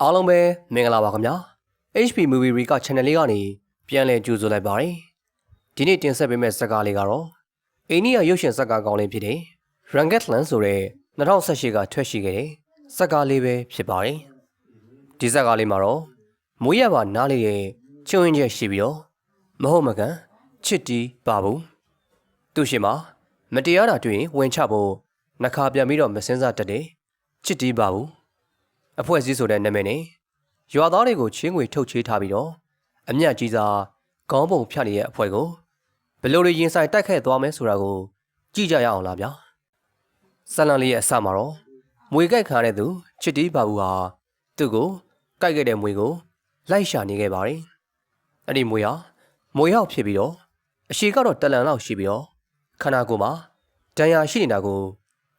အားလုံးပဲမင်္ဂလာပါခင်ဗျာ HP Movie Recap Channel လေးကနေပြန်လည်ကြိုဆိုလိုက်ပါတယ်ဒီနေ့တင်ဆက်ပေးမယ့်ဇာတ်ကားလေးကတော့အိန္ဒိယရုပ်ရှင်ဇာတ်ကားကောင်းလေးဖြစ်တဲ့ Rangatlan ဆိုတဲ့2018ကထွက်ရှိခဲ့တဲ့ဇာတ်ကားလေးပဲဖြစ်ပါတယ်ဒီဇာတ်ကားလေးမှာတော့မွေးရပါနားလေးရဲ့ချွင်းချက်ရှိပြီးတော့မဟုတ်မကန်ချစ်တီးပါဘူးသူရှိမှာမတရားတာတွေ့ရင်ဝင်ချဖို့နှခါပြန်ပြီးတော့မစင်းစားတတ်တယ်ချစ်တီးပါဘူးအဖွဲ့အစည်းဆိုတဲ့နာမည်နဲ့ရွာသားတွေကိုချင်းငွေထုတ်ချေးထားပြီးတော့အမျက်ကြီးစားခေါင်းပုံဖြတ်နေတဲ့အဖွဲ့ကိုဘယ်လိုတွေရင်ဆိုင်တိုက်ခိုက်သွားမယ်ဆိုတာကိုကြည့်ကြရအောင်လားဗျာဇလန်လေးရဲ့အစမှာတော့မွေကြိုက်ခံရတဲ့သူချစ်တီးပါဘူးဟာသူ့ကိုကြိုက်ခဲ့တဲ့မွေကိုလိုက်ရှာနေခဲ့ပါတယ်အဲ့ဒီမွေဟာမွေရောက်ဖြစ်ပြီးတော့အရှိကတော့တလန်လောက်ရှိပြီးတော့ခန္ဓာကိုယ်မှာဒဏ်ရာရှိနေတာကို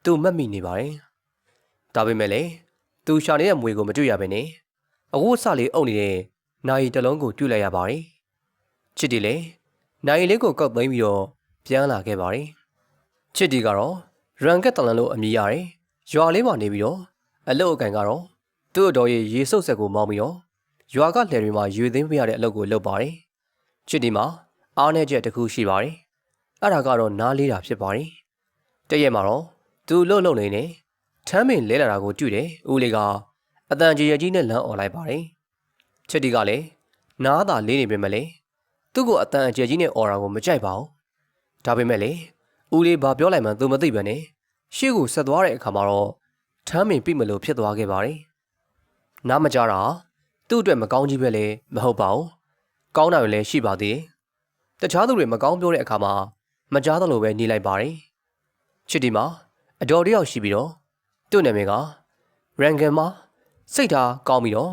သူမှတ်မိနေပါတယ်ဒါပေမဲ့လည်းသူရှာနေတဲ့မွေကိုမတွေ့ရဘဲနဲ့အဝတ်စလေးအုပ်နေတဲ့နိုင်တလုံးကိုတွေ့လိုက်ရပါတယ်။ချစ်တီလည်းနိုင်လေးကိုကောက်သိမ်းပြီးတော့ပြန်လာခဲ့ပါတယ်။ချစ်တီကတော့ရန်ကက်တလန်လို့အမည်ရတယ်။ရွာလေးမှာနေပြီးတော့အလုပ်အကံကတော့သူ့အတော်ရဲ့ရေစုပ်ဆက်ကိုမောင်းပြီးတော့ရွာကလယ်တွေမှာရွေသိမ်းပေးရတဲ့အလုပ်ကိုလုပ်ပါတယ်။ချစ်တီမှာအားနည်းချက်တစ်ခုရှိပါတယ်။အဲ့ဒါကတော့နားလေးတာဖြစ်ပါတယ်။တရက်မှာတော့သူလှုပ်နေနေထမ်းပင်လဲလာတာကိုတွေ့တယ်ဦးလေးကအတန်ကြီးရကြီးနဲ့လမ်းអော်လိုက်ပါတယ်ချစ်တီကလည်းနားသာလေးနေပေမဲ့လေသူ့ကိုအတန်အကျယ်ကြီးနဲ့អော်တာကိုမကြိုက်ပါဘူးဒါပေမဲ့လေဦးလေးဘာပြောလိုက်မှသူမသိပဲနဲ့ရှေ့ကိုဆက်သွားတဲ့အခါမှာတော့ထမ်းပင်ပြိမလို့ဖြစ်သွားခဲ့ပါတယ်နားမကြတာသူ့အတွက်မကောင်းကြီးပဲလေမဟုတ်ပါဘူးကောင်းတာတွေလည်းရှိပါသေးတယ်တခြားသူတွေမကောင်းပြောတဲ့အခါမှာမကြားသလိုပဲနေလိုက်ပါတယ်ချစ်တီမှာအတော်တယောက်ရှိပြီးတော့သူ့နာမည်ကရန်ဂန်မှာစိတ်ထားကောင်းပြီးတော့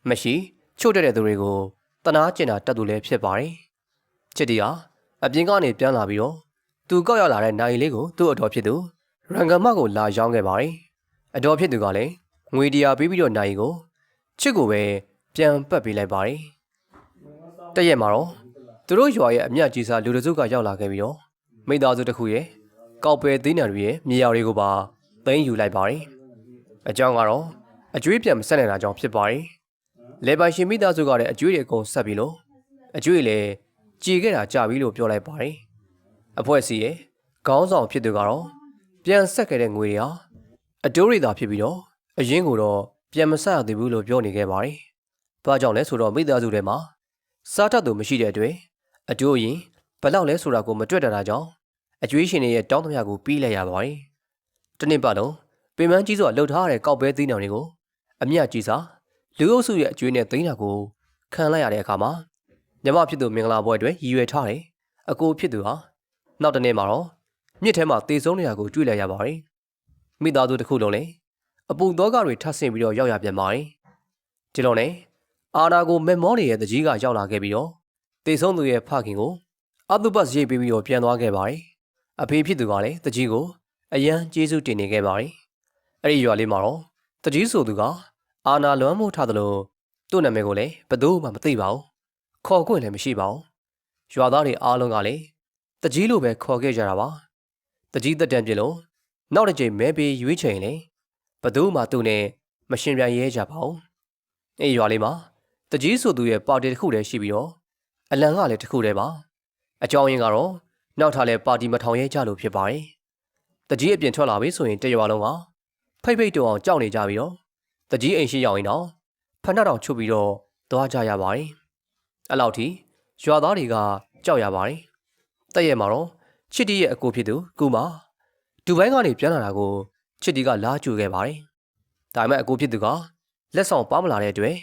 မရှိချို့တဲ့သူတွေကိုတနာကျင်တာတက်သူလည်းဖြစ်ပါတယ်ချစ်တီဟာအပြင်ကနေပြန်လာပြီးတော့သူကောက်ရောက်လာတဲ့နိုင်လေးကိုသူ့အတော်ဖြစ်သူရန်ဂန်မကိုလာရောင်းခဲ့ပါတယ်အတော်ဖြစ်သူကလည်းငွေတရားပေးပြီးတော့နိုင်ကိုချစ်ကိုပဲပြန်ပတ်ပေးလိုက်ပါတယ်တရက်မှာတော့သူတို့ရွာရဲ့အမျက်ကြီးစားလူတစုကရောက်လာခဲ့ပြီးတော့မိသားစုတစ်ခုရဲ့ကောက်ပဲသေးနံတွေရဲ့မြေယာတွေကိုပါသိမ်းယူလိုက်ပါတယ်အကြောင်းကတော့အကျွေးပြန်မဆက်နိုင်တာကြောင့်ဖြစ်ပါတယ်လေပိုင်ရှင်မိသားစုကလည်းအကျွေးတွေအကုန်ဆက်ပြီးလို့အကျွေးလည်းကြည်ခဲ့တာကြပြီလို့ပြောလိုက်ပါတယ်အဖွဲ့အစည်းရဲ့ခေါင်းဆောင်ဖြစ်သူကတော့ပြန်ဆက်ခဲ့တဲ့ငွေတွေဟာအတိုးတွေသာဖြစ်ပြီးတော့အရင်ကတော့ပြန်မဆက်ရသေးဘူးလို့ပြောနေခဲ့ပါတယ်ဘာကြောင့်လဲဆိုတော့မိသားစုထဲမှာစားတတ်သူမရှိတဲ့အတွက်အတိုးရင်ဘယ်လောက်လဲဆိုတာကိုမတွေ့တာကြောင့်အကျွေးရှင်တွေရဲ့တောင်းတမကိုပြီးလိုက်ရပါတယ်တနေ့ပတ်လုံးပင်မကြီးစွာလှုပ်ထားတဲ့ကောက်ပဲသီးနှံတွေကိုအမျက်ကြီးစွာလူအုပ်စုရဲ့အကျွေးနဲ့သိမ်းတာကိုခံလိုက်ရတဲ့အခါမှာညမဖြစ်သူမင်္ဂလာပွဲအတွက်ရည်ရွယ်ထားတယ်အကိုဖြစ်သူဟာနောက်တနေ့မှာတော့မြစ်ထဲမှာတေဆုံးနေတာကိုတွေ့လိုက်ရပါတယ်မိသားစုတစ်ခုလုံးလည်းအပူသောကတွေထပ်ဆင့်ပြီးတော့ရောက်ရပြန်ပါတယ်ဒီလိုနဲ့အာနာကိုမက်မောနေတဲ့တကြီးကရောက်လာခဲ့ပြီးတော့တေဆုံးသူရဲ့ဖခင်ကိုအတုပတ်ရိပ်ပြီးတော့ပြန်သွားခဲ့ပါတယ်အဖေဖြစ်သူကလည်းတကြီးကိုအရန်ကျေးဇူးတင်နေခဲ့ပါတယ်အဲ့ဒီရွာလေးမှာတော့တကြီးဆိုသူကအာနာလွမ်းမို့ထားသလိုသူ့နာမည်ကိုလည်းဘယ်သူမှမသိပါဘူးခေါ်ခွင့်လည်းမရှိပါဘူးရွာသားတွေအားလုံးကလည်းတကြီးလိုပဲခေါ်ခဲ့ကြတာပါတကြီးတက်တန်းပြလို့နောက်တစ်ချိန်မဲပေးရွေးချယ်ရင်လေဘယ်သူမှသူ့နဲ့မရှင်ပြန်ရဲကြပါဘူးအဲ့ရွာလေးမှာတကြီးဆိုသူရဲ့ပါတီတစ်ခုတည်းရှိပြီးတော့အလံကလည်းတစ်ခုတည်းပါအကြောင်းရင်းကတော့နောက်ထပ်လည်းပါတီမထောင်ရဲကြလို့ဖြစ်ပါတယ်တကြီးအပြင်ထွက်လာပြီဆိုရင်တရွာလုံးကဖိတ်ဖိတ်တုံအောင်ကြောက်နေကြပြီးတော့တကြီးအိမ်ရှိရောက်ရင်တော့ဖဏတောင်ချုပ်ပြီးတော့သွားကြရပါတယ်အဲ့လောက်ထိရွာသားတွေကကြောက်ရပါတယ်တည့်ရက်မှာတော့ချစ်တီရဲ့အကိုဖြစ်သူကူမာဒူဘိုင်းကနေပြန်လာတာကိုချစ်တီကလာကြိုခဲ့ပါတယ်ဒါပေမဲ့အကိုဖြစ်သူကလက်ဆောင်ပါမလာတဲ့အတွက်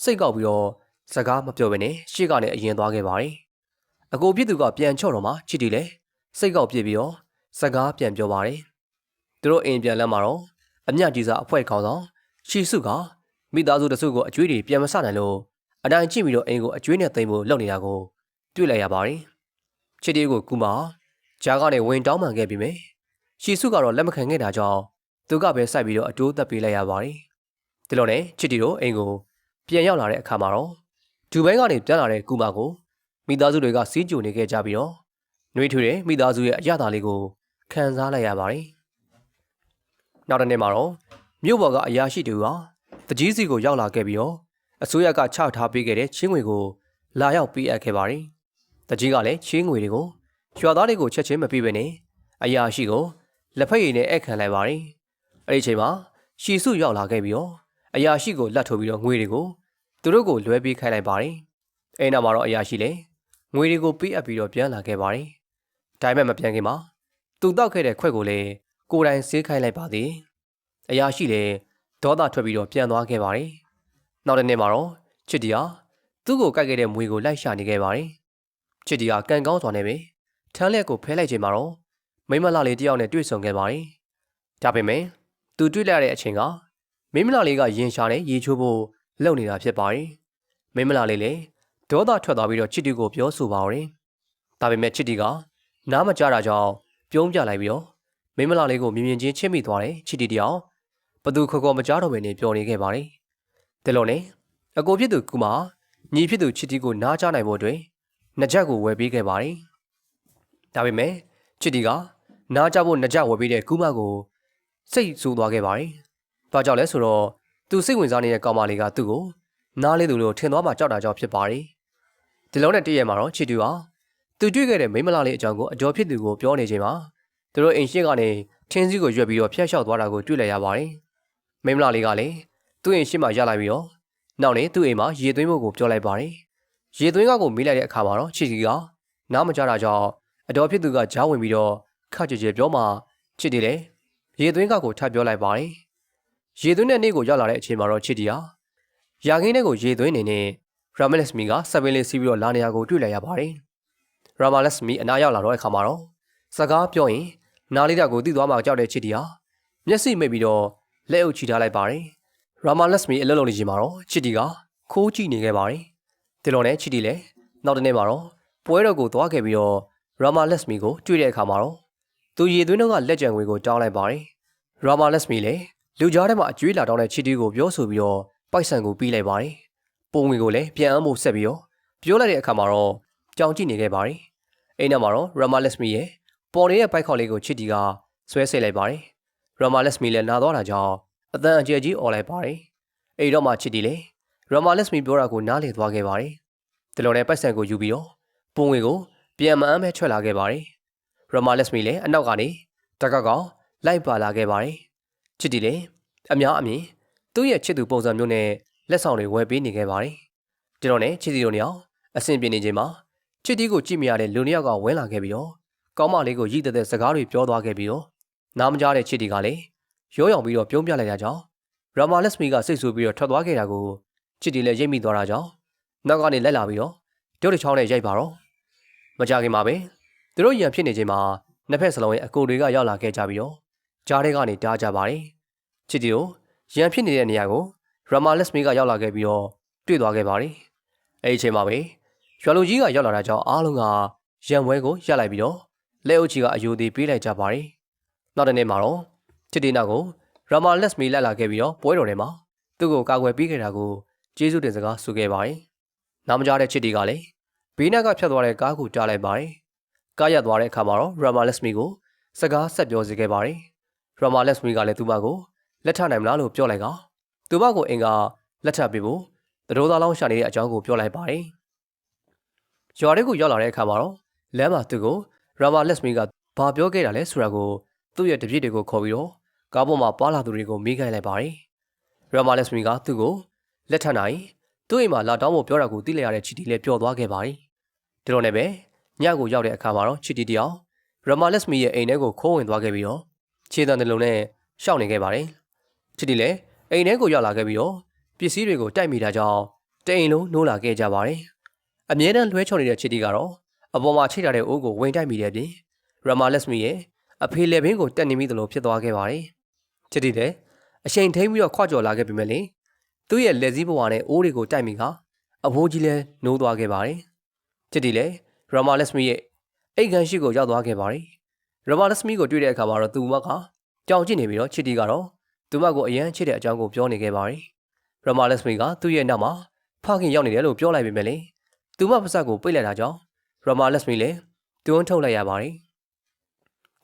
စိတ်ကောက်ပြီးတော့စကားမပြောဘဲနဲ့ရှေ့ကနေအရင်သွားခဲ့ပါတယ်အကိုဖြစ်သူကပြန်ချော့တော့မှချစ်တီလည်းစိတ်ကောက်ပြစ်ပြီးတော့စကားပြန်ပြောပါတယ်သူတို့အိမ်ပြန်လမ်းမှာတော့အမျက်ကြီးစားအဖွဲ့ခေါင်းဆောင်ရှီစုကမိသားစုတစုကိုအကျွေးတွေပြန်မဆနိုင်လို့အတိုင်းကြည့်ပြီးတော့အိမ်ကိုအကျွေးနဲ့သိမ်းဖို့လုပ်နေတာကိုတွေ့လိုက်ရပါတယ်ချစ်တီကိုကူမာဂျားကနေဝင်တောင်းပန်ခဲ့ပြီးမြဲရှီစုကတော့လက်မခံခဲ့တာကြောင့်သူကပဲစိုက်ပြီးတော့အတိုးသက်ပေးလိုက်ရပါတယ်ဒီလိုနဲ့ချစ်တီတို့အိမ်ကိုပြန်ရောက်လာတဲ့အခါမှာတော့ဒူဘိုင်းကနေပြန်လာတဲ့ကူမာကိုမိသားစုတွေကစီးကြိုနေခဲ့ကြပြီးတော့နှွေးထွေးတဲ့မိသားစုရဲ့အရသာလေးကိုခံစားလိုက်ရပါတယ်နောက်တစ်နေ့မှာတော့မြို့ပေါ်ကအရာရှိတူဟာ တကြီးစီကိုရောက်လာခဲ့ပြီးတော့အစိုးရကချထားပေးခဲ့တဲ့ချင်းငွေကိုလာရောက်ပေးအပ်ခဲ့ပါတယ်။တကြီးကလည်းချင်းငွေတွေကိုရွာသားတွေကိုချက်ချင်းမပေးဘဲနဲ့အရာရှိကိုလက်ဖက်ရည်နဲ့အခန့်လိုက်ပါတယ်။အဲဒီအချိန်မှာရှီစုရောက်လာခဲ့ပြီးတော့အရာရှိကိုလက်ထိုးပြီးတော့ငွေတွေကိုသူတို့ကိုလွှဲပေးခိုင်းလိုက်ပါတယ်။အဲနောက်မှာတော့အရာရှိလည်းငွေတွေကိုပေးအပ်ပြီးတော့ပြန်လာခဲ့ပါတယ်။ဒါပေမဲ့မပြန်ခင်မှာသူတောက်ခဲ့တဲ့ခွက်ကိုလည်းကိုယ်တိုင်ဆေးခိုင်းလိုက်ပါသေး။အရာရှိလည်းဒေါသထွက်ပြီးတော့ပြန်သွားခဲ့ပါတယ်။နောက်တစ်နေ့မှာတော့ချစ်တီဟာသူ့ကိုကိုက်ခဲ့တဲ့မွေကိုလိုက်ရှာနေခဲ့ပါတယ်။ချစ်တီဟာကန်ကောင်းစွာနဲ့ပဲထမ်းလက်ကိုဖဲလိုက်ချိန်မှာတော့မိမလာလေးတယောက်နဲ့တွေ့ဆုံခဲ့ပါတယ်။ဒါပေမဲ့သူတွေ့လိုက်တဲ့အချိန်ကမိမလာလေးကရင်ရှာနဲ့ရေချိုးဖို့လှုပ်နေတာဖြစ်ပါတယ်။မိမလာလေးလည်းဒေါသထွက်သွားပြီးတော့ချစ်တီကိုပြောဆိုပါတယ်။ဒါပေမဲ့ချစ်တီကနားမကြားတာကြောင့်ပြုံးပြလိုက်ပြီးတော့မိမလာလေးကိုမြင်မြင်ချင်းချစ်မိသွားတယ်ချစ်တီတယောက်ဘသူခေါ်မကြားတော့ဘဲနဲ့ပျော်နေခဲ့ပါတယ်။ဒါလို့နဲ့အကိုဖြစ်သူကူမညီဖြစ်သူချစ်တီကိုနားချနိုင်ဖို့အတွက်နှစ်ချက်ကိုဝယ်ပေးခဲ့ပါတယ်။ဒါပေမဲ့ချစ်တီကနားချဖို့နှစ်ချက်ဝယ်ပေးတဲ့ကူမကိုစိတ်ဆိုးသွားခဲ့ပါတယ်။ဘာကြောင့်လဲဆိုတော့သူစိတ်ဝင်စားနေတဲ့ကောင်မလေးကသူ့ကိုနားလေးသူလိုထင်သွားမှကြောက်တာကြောင့်ဖြစ်ပါတယ်။ဒီလုံးနဲ့တည့်ရမှာတော့ချစ်တီဟာသူတွေ့ခဲ့တဲ့မိမလာလေးအကြောင်းကိုအကျော်ဖြစ်သူကိုပြောနေချိန်မှာသူတို့အိမ်ရှိကနေထင်းစည်းကိုရွက်ပြီးတော့ဖျက်လျှောက်သွားတာကိုတွေ့လိုက်ရပါတယ်။မိမလာလေးကလည်းသူ့အိမ်ရှိမှရလိုက်ပြီးတော့နောက်နေသူ့အိမ်မှာရေသွင်းဖို့ကိုပြောလိုက်ပါတယ်။ရေသွင်းကကိုမေးလိုက်တဲ့အခါမှာတော့ချစ်တီကနားမကြားတာကြောင့်အတော်ဖြစ်သူကကြားဝင်ပြီးတော့ခက်ကြဲကြဲပြောမှချစ်တီလည်းရေသွင်းကကိုထပ်ပြောလိုက်ပါတယ်။ရေသွင်းတဲ့နေ့ကိုရောက်လာတဲ့အချိန်မှာတော့ချစ်တီဟာရာခင်းထဲကိုရေသွင်းနေတဲ့ရာမလက်စမီကစပင်းလေးစီးပြီးတော့လာနေရကိုတွေ့လိုက်ရပါတယ်။ရာမလက်စမီအနားရောက်လာတော့အခါမှာတော့စကားပြောရင်နားလေးတာကိုသိသွားမှကြောက်တဲ့ချစ်တီဟာမျက်စိမိတ်ပြီးတော့လက်အုပ်ချီထားလိုက်ပါတယ်။ရာမလက်စမီအလုံးလုံးနေချိန်မှာတော့ချစ်တီကခိုးကြည့်နေခဲ့ပါတယ်။ဒီလိုနဲ့ချစ်တီလည်းနောက်တစ်နေ့မှာတော့ပွဲတော်ကိုသွားခဲ့ပြီးတော့ရာမလက်စမီကိုတွေ့တဲ့အခါမှာတော့သူရေသွင်းတော့ကလက်ကြံငွေကိုတောင်းလိုက်ပါတယ်။ရာမလက်စမီလည်းလူကြားထဲမှာအကျွေးလာတောင်းတဲ့ချစ်တီကိုပြောဆိုပြီးတော့ပိုက်ဆံကိုပြီးလိုက်ပါတယ်။ပုံငွေကိုလည်းပြန်အမ်းဖို့ဆက်ပြီးတော့ပြောလိုက်တဲ့အခါမှာတော့ကြောင်ကြည့်နေခဲ့ပါတယ်။အိမ်နောက်မှာတော့ရာမလက်စမီရဲ့ပေါ်နေတဲ့ပိုက်ခေါက်လေးကိုချစ်တီကဆွဲဆဲလိုက်ပါတယ်။ရာမလက်စမီလည်းနာသွားတာကြောင့်အတန်အကျယ်ကြီးអော်လိုက်ပါတယ်။အဲ့တော့မှချစ်တီလည်းရာမလက်စမီပြောတာကိုနားလည်သွားခဲ့ပါတယ်။ဒီလိုနဲ့ပိုက်ဆံကိုယူပြီးတော့ပုံငွေကိုပြန်မအမ်းပဲထွက်လာခဲ့ပါတယ်။ရာမလက်စမီလည်းအနောက်ကနေတကောက်ကောင်လိုက်ပါလာခဲ့ပါတယ်။ချစ်တီလည်းအများအမြင်သူ့ရဲ့ချစ်သူပုံစံမျိုးနဲ့လက်ဆောင်တွေဝယ်ပေးနေခဲ့ပါတယ်။ဒီတော့နဲ့ချစ်တီတို့နှစ်ယောက်အဆင်ပြေနေချိန်မှာချစ်တီကိုကြည့်မရတဲ့လူနှစ်ယောက်ကဝင်လာခဲ့ပြီးတော့ကောင်းမလေးကိုရည်တသက်စကားတွေပြောသွားခဲ့ပြီးတော့နားမကြားတဲ့ချစ်တီကလည်းရောရောင်ပြီးတော့ပြုံးပြလိုက်တာကြောင့်ရာမလက်စမီကစိတ်ဆူပြီးတော့ထွက်သွားခဲ့တာကိုချစ်တီလည်းရိပ်မိသွားတာကြောင့်နောက်ကနေလိုက်လာပြီးတော့ဒုတ်တစ်ချောင်းနဲ့ရိုက်ပါတော့မကြခင်မှာပဲသူတို့ရန်ဖြစ်နေချိန်မှာနှစ်ဖက်စလုံးရဲ့အကိုတွေကရောက်လာခဲ့ကြပြီးတော့ကြားထဲကနေတားကြပါတယ်ချစ်တီတို့ရန်ဖြစ်နေတဲ့နေရာကိုရာမလက်စမီကရောက်လာခဲ့ပြီးတော့တွေ့သွားခဲ့ပါတယ်အဲဒီအချိန်မှာပဲရွာလူကြီးကရောက်လာတာကြောင့်အားလုံးကရန်ပွဲကိုရပ်လိုက်ပြီးတော့လက်အုပ်ချီကအယိုသေးပေးလိုက်ကြပါတယ်နောက်တစ်နေ့မှာတော့ချစ်တီနာကိုရာမလက်စမီလိုက်လာခဲ့ပြီးတော့ပွဲတော်ထဲမှာသူ့ကိုကာကွယ်ပေးခဲ့တာကိုကျေးဇူးတင်စကားဆိုခဲ့ပါတယ်နားမကြားတဲ့ချစ်တီကလည်းဘေးနားကဖြတ်သွားတဲ့ကားကိုတားလိုက်ပါတယ်ကားရပ်သွားတဲ့အခါမှာတော့ရာမလက်စမီကိုစကားဆက်ပြောစေခဲ့ပါတယ်ရာမလက်စမီကလည်းသူမကိုလက်ထနိုင်မလားလို့ပြောလိုက်ကသူမကိုအင်ကလက်ထပ်ပေးဖို့သတို့သားလောင်းရှာနေတဲ့အကြောင်းကိုပြောလိုက်ပါတယ်ရွာတွေကိုရောက်လာတဲ့အခါမှာတော့လမ်းမှာသူ့ကိုရာမလက်စမီကဘာပြောခဲ့တာလဲဆိုတာကိုသူ့ရဲ့တပည့်တွေကိုခေါ်ပြီးတော့ကားပေါ်မှာပါလာသူတွေကိုမေးခိုင်းလိုက်ပါတယ်ရာမလက်စမီကသူ့ကိုလက်ထပ်နိုင်သူ့အိမ်မှာလာတောင်းဖို့ပြောတာကိုသိလိုက်ရတဲ့ချီတီလည်းပျော်သွားခဲ့ပါတယ်ဒီလိုနဲ့ပဲညကိုရောက်တဲ့အခါမှာတော့ချီတီတယောက်ရာမလက်စမီရဲ့အိမ်ထဲကိုခိုးဝင်သွားခဲ့ပြီးတော့ခြေတံတလုံးနဲ့ရှောက်နေခဲ့ပါတယ်ချီတီလည်းအိမ်ထဲကိုရောက်လာခဲ့ပြီးတော့ပစ္စည်းတွေကိုတိုက်မိတာကြောင့်တအိမ်လုံးနိုးလာခဲ့ကြပါတယ်အမြဲတမ်းလွှဲချော်နေတဲ့ချီတီကတော့အပေါ်မှာချိတ်ထားတဲ့အိုးကိုဝင်တိုက်မိတဲ့ပြင်ရာမလက်စမီရဲ့အဖေလက်ဘင်းကိုတက်နေမိသလိုဖြစ်သွားခဲ့ပါတယ်ချီတီလည်းအချိန်ထိန်ပြီးတော့ခွကြော်လာခဲ့ပြီမဲ့လေသူ့ရဲ့လက်စည်းဘဝနဲ့အိုးတွေကိုတိုက်မိကအဖိုးကြီးလည်းနိုးသွားခဲ့ပါတယ်ချစ်တီလည်းရာမလက်စမီရဲ့အိတ်ခမ်းရှိကိုရောက်သွားခဲ့ပါတယ်ရာမလက်စမီကိုတွေ့တဲ့အခါမှာတော့သူမကကြောင်ကြည့်နေပြီးတော့ချစ်တီကတော့သူမကိုအရန်ချစ်တဲ့အကြောင်းကိုပြောနေခဲ့ပါတယ်ရာမလက်စမီကသူ့ရဲ့နောက်မှာဖခင်ရောက်နေတယ်လို့ပြောလိုက်ပေမဲ့လေသူမပါစပ်ကိုပိတ်လိုက်တာကြောင့်ရာမလက်စမီလည်းတွန်းထုတ်လိုက်ရပါတယ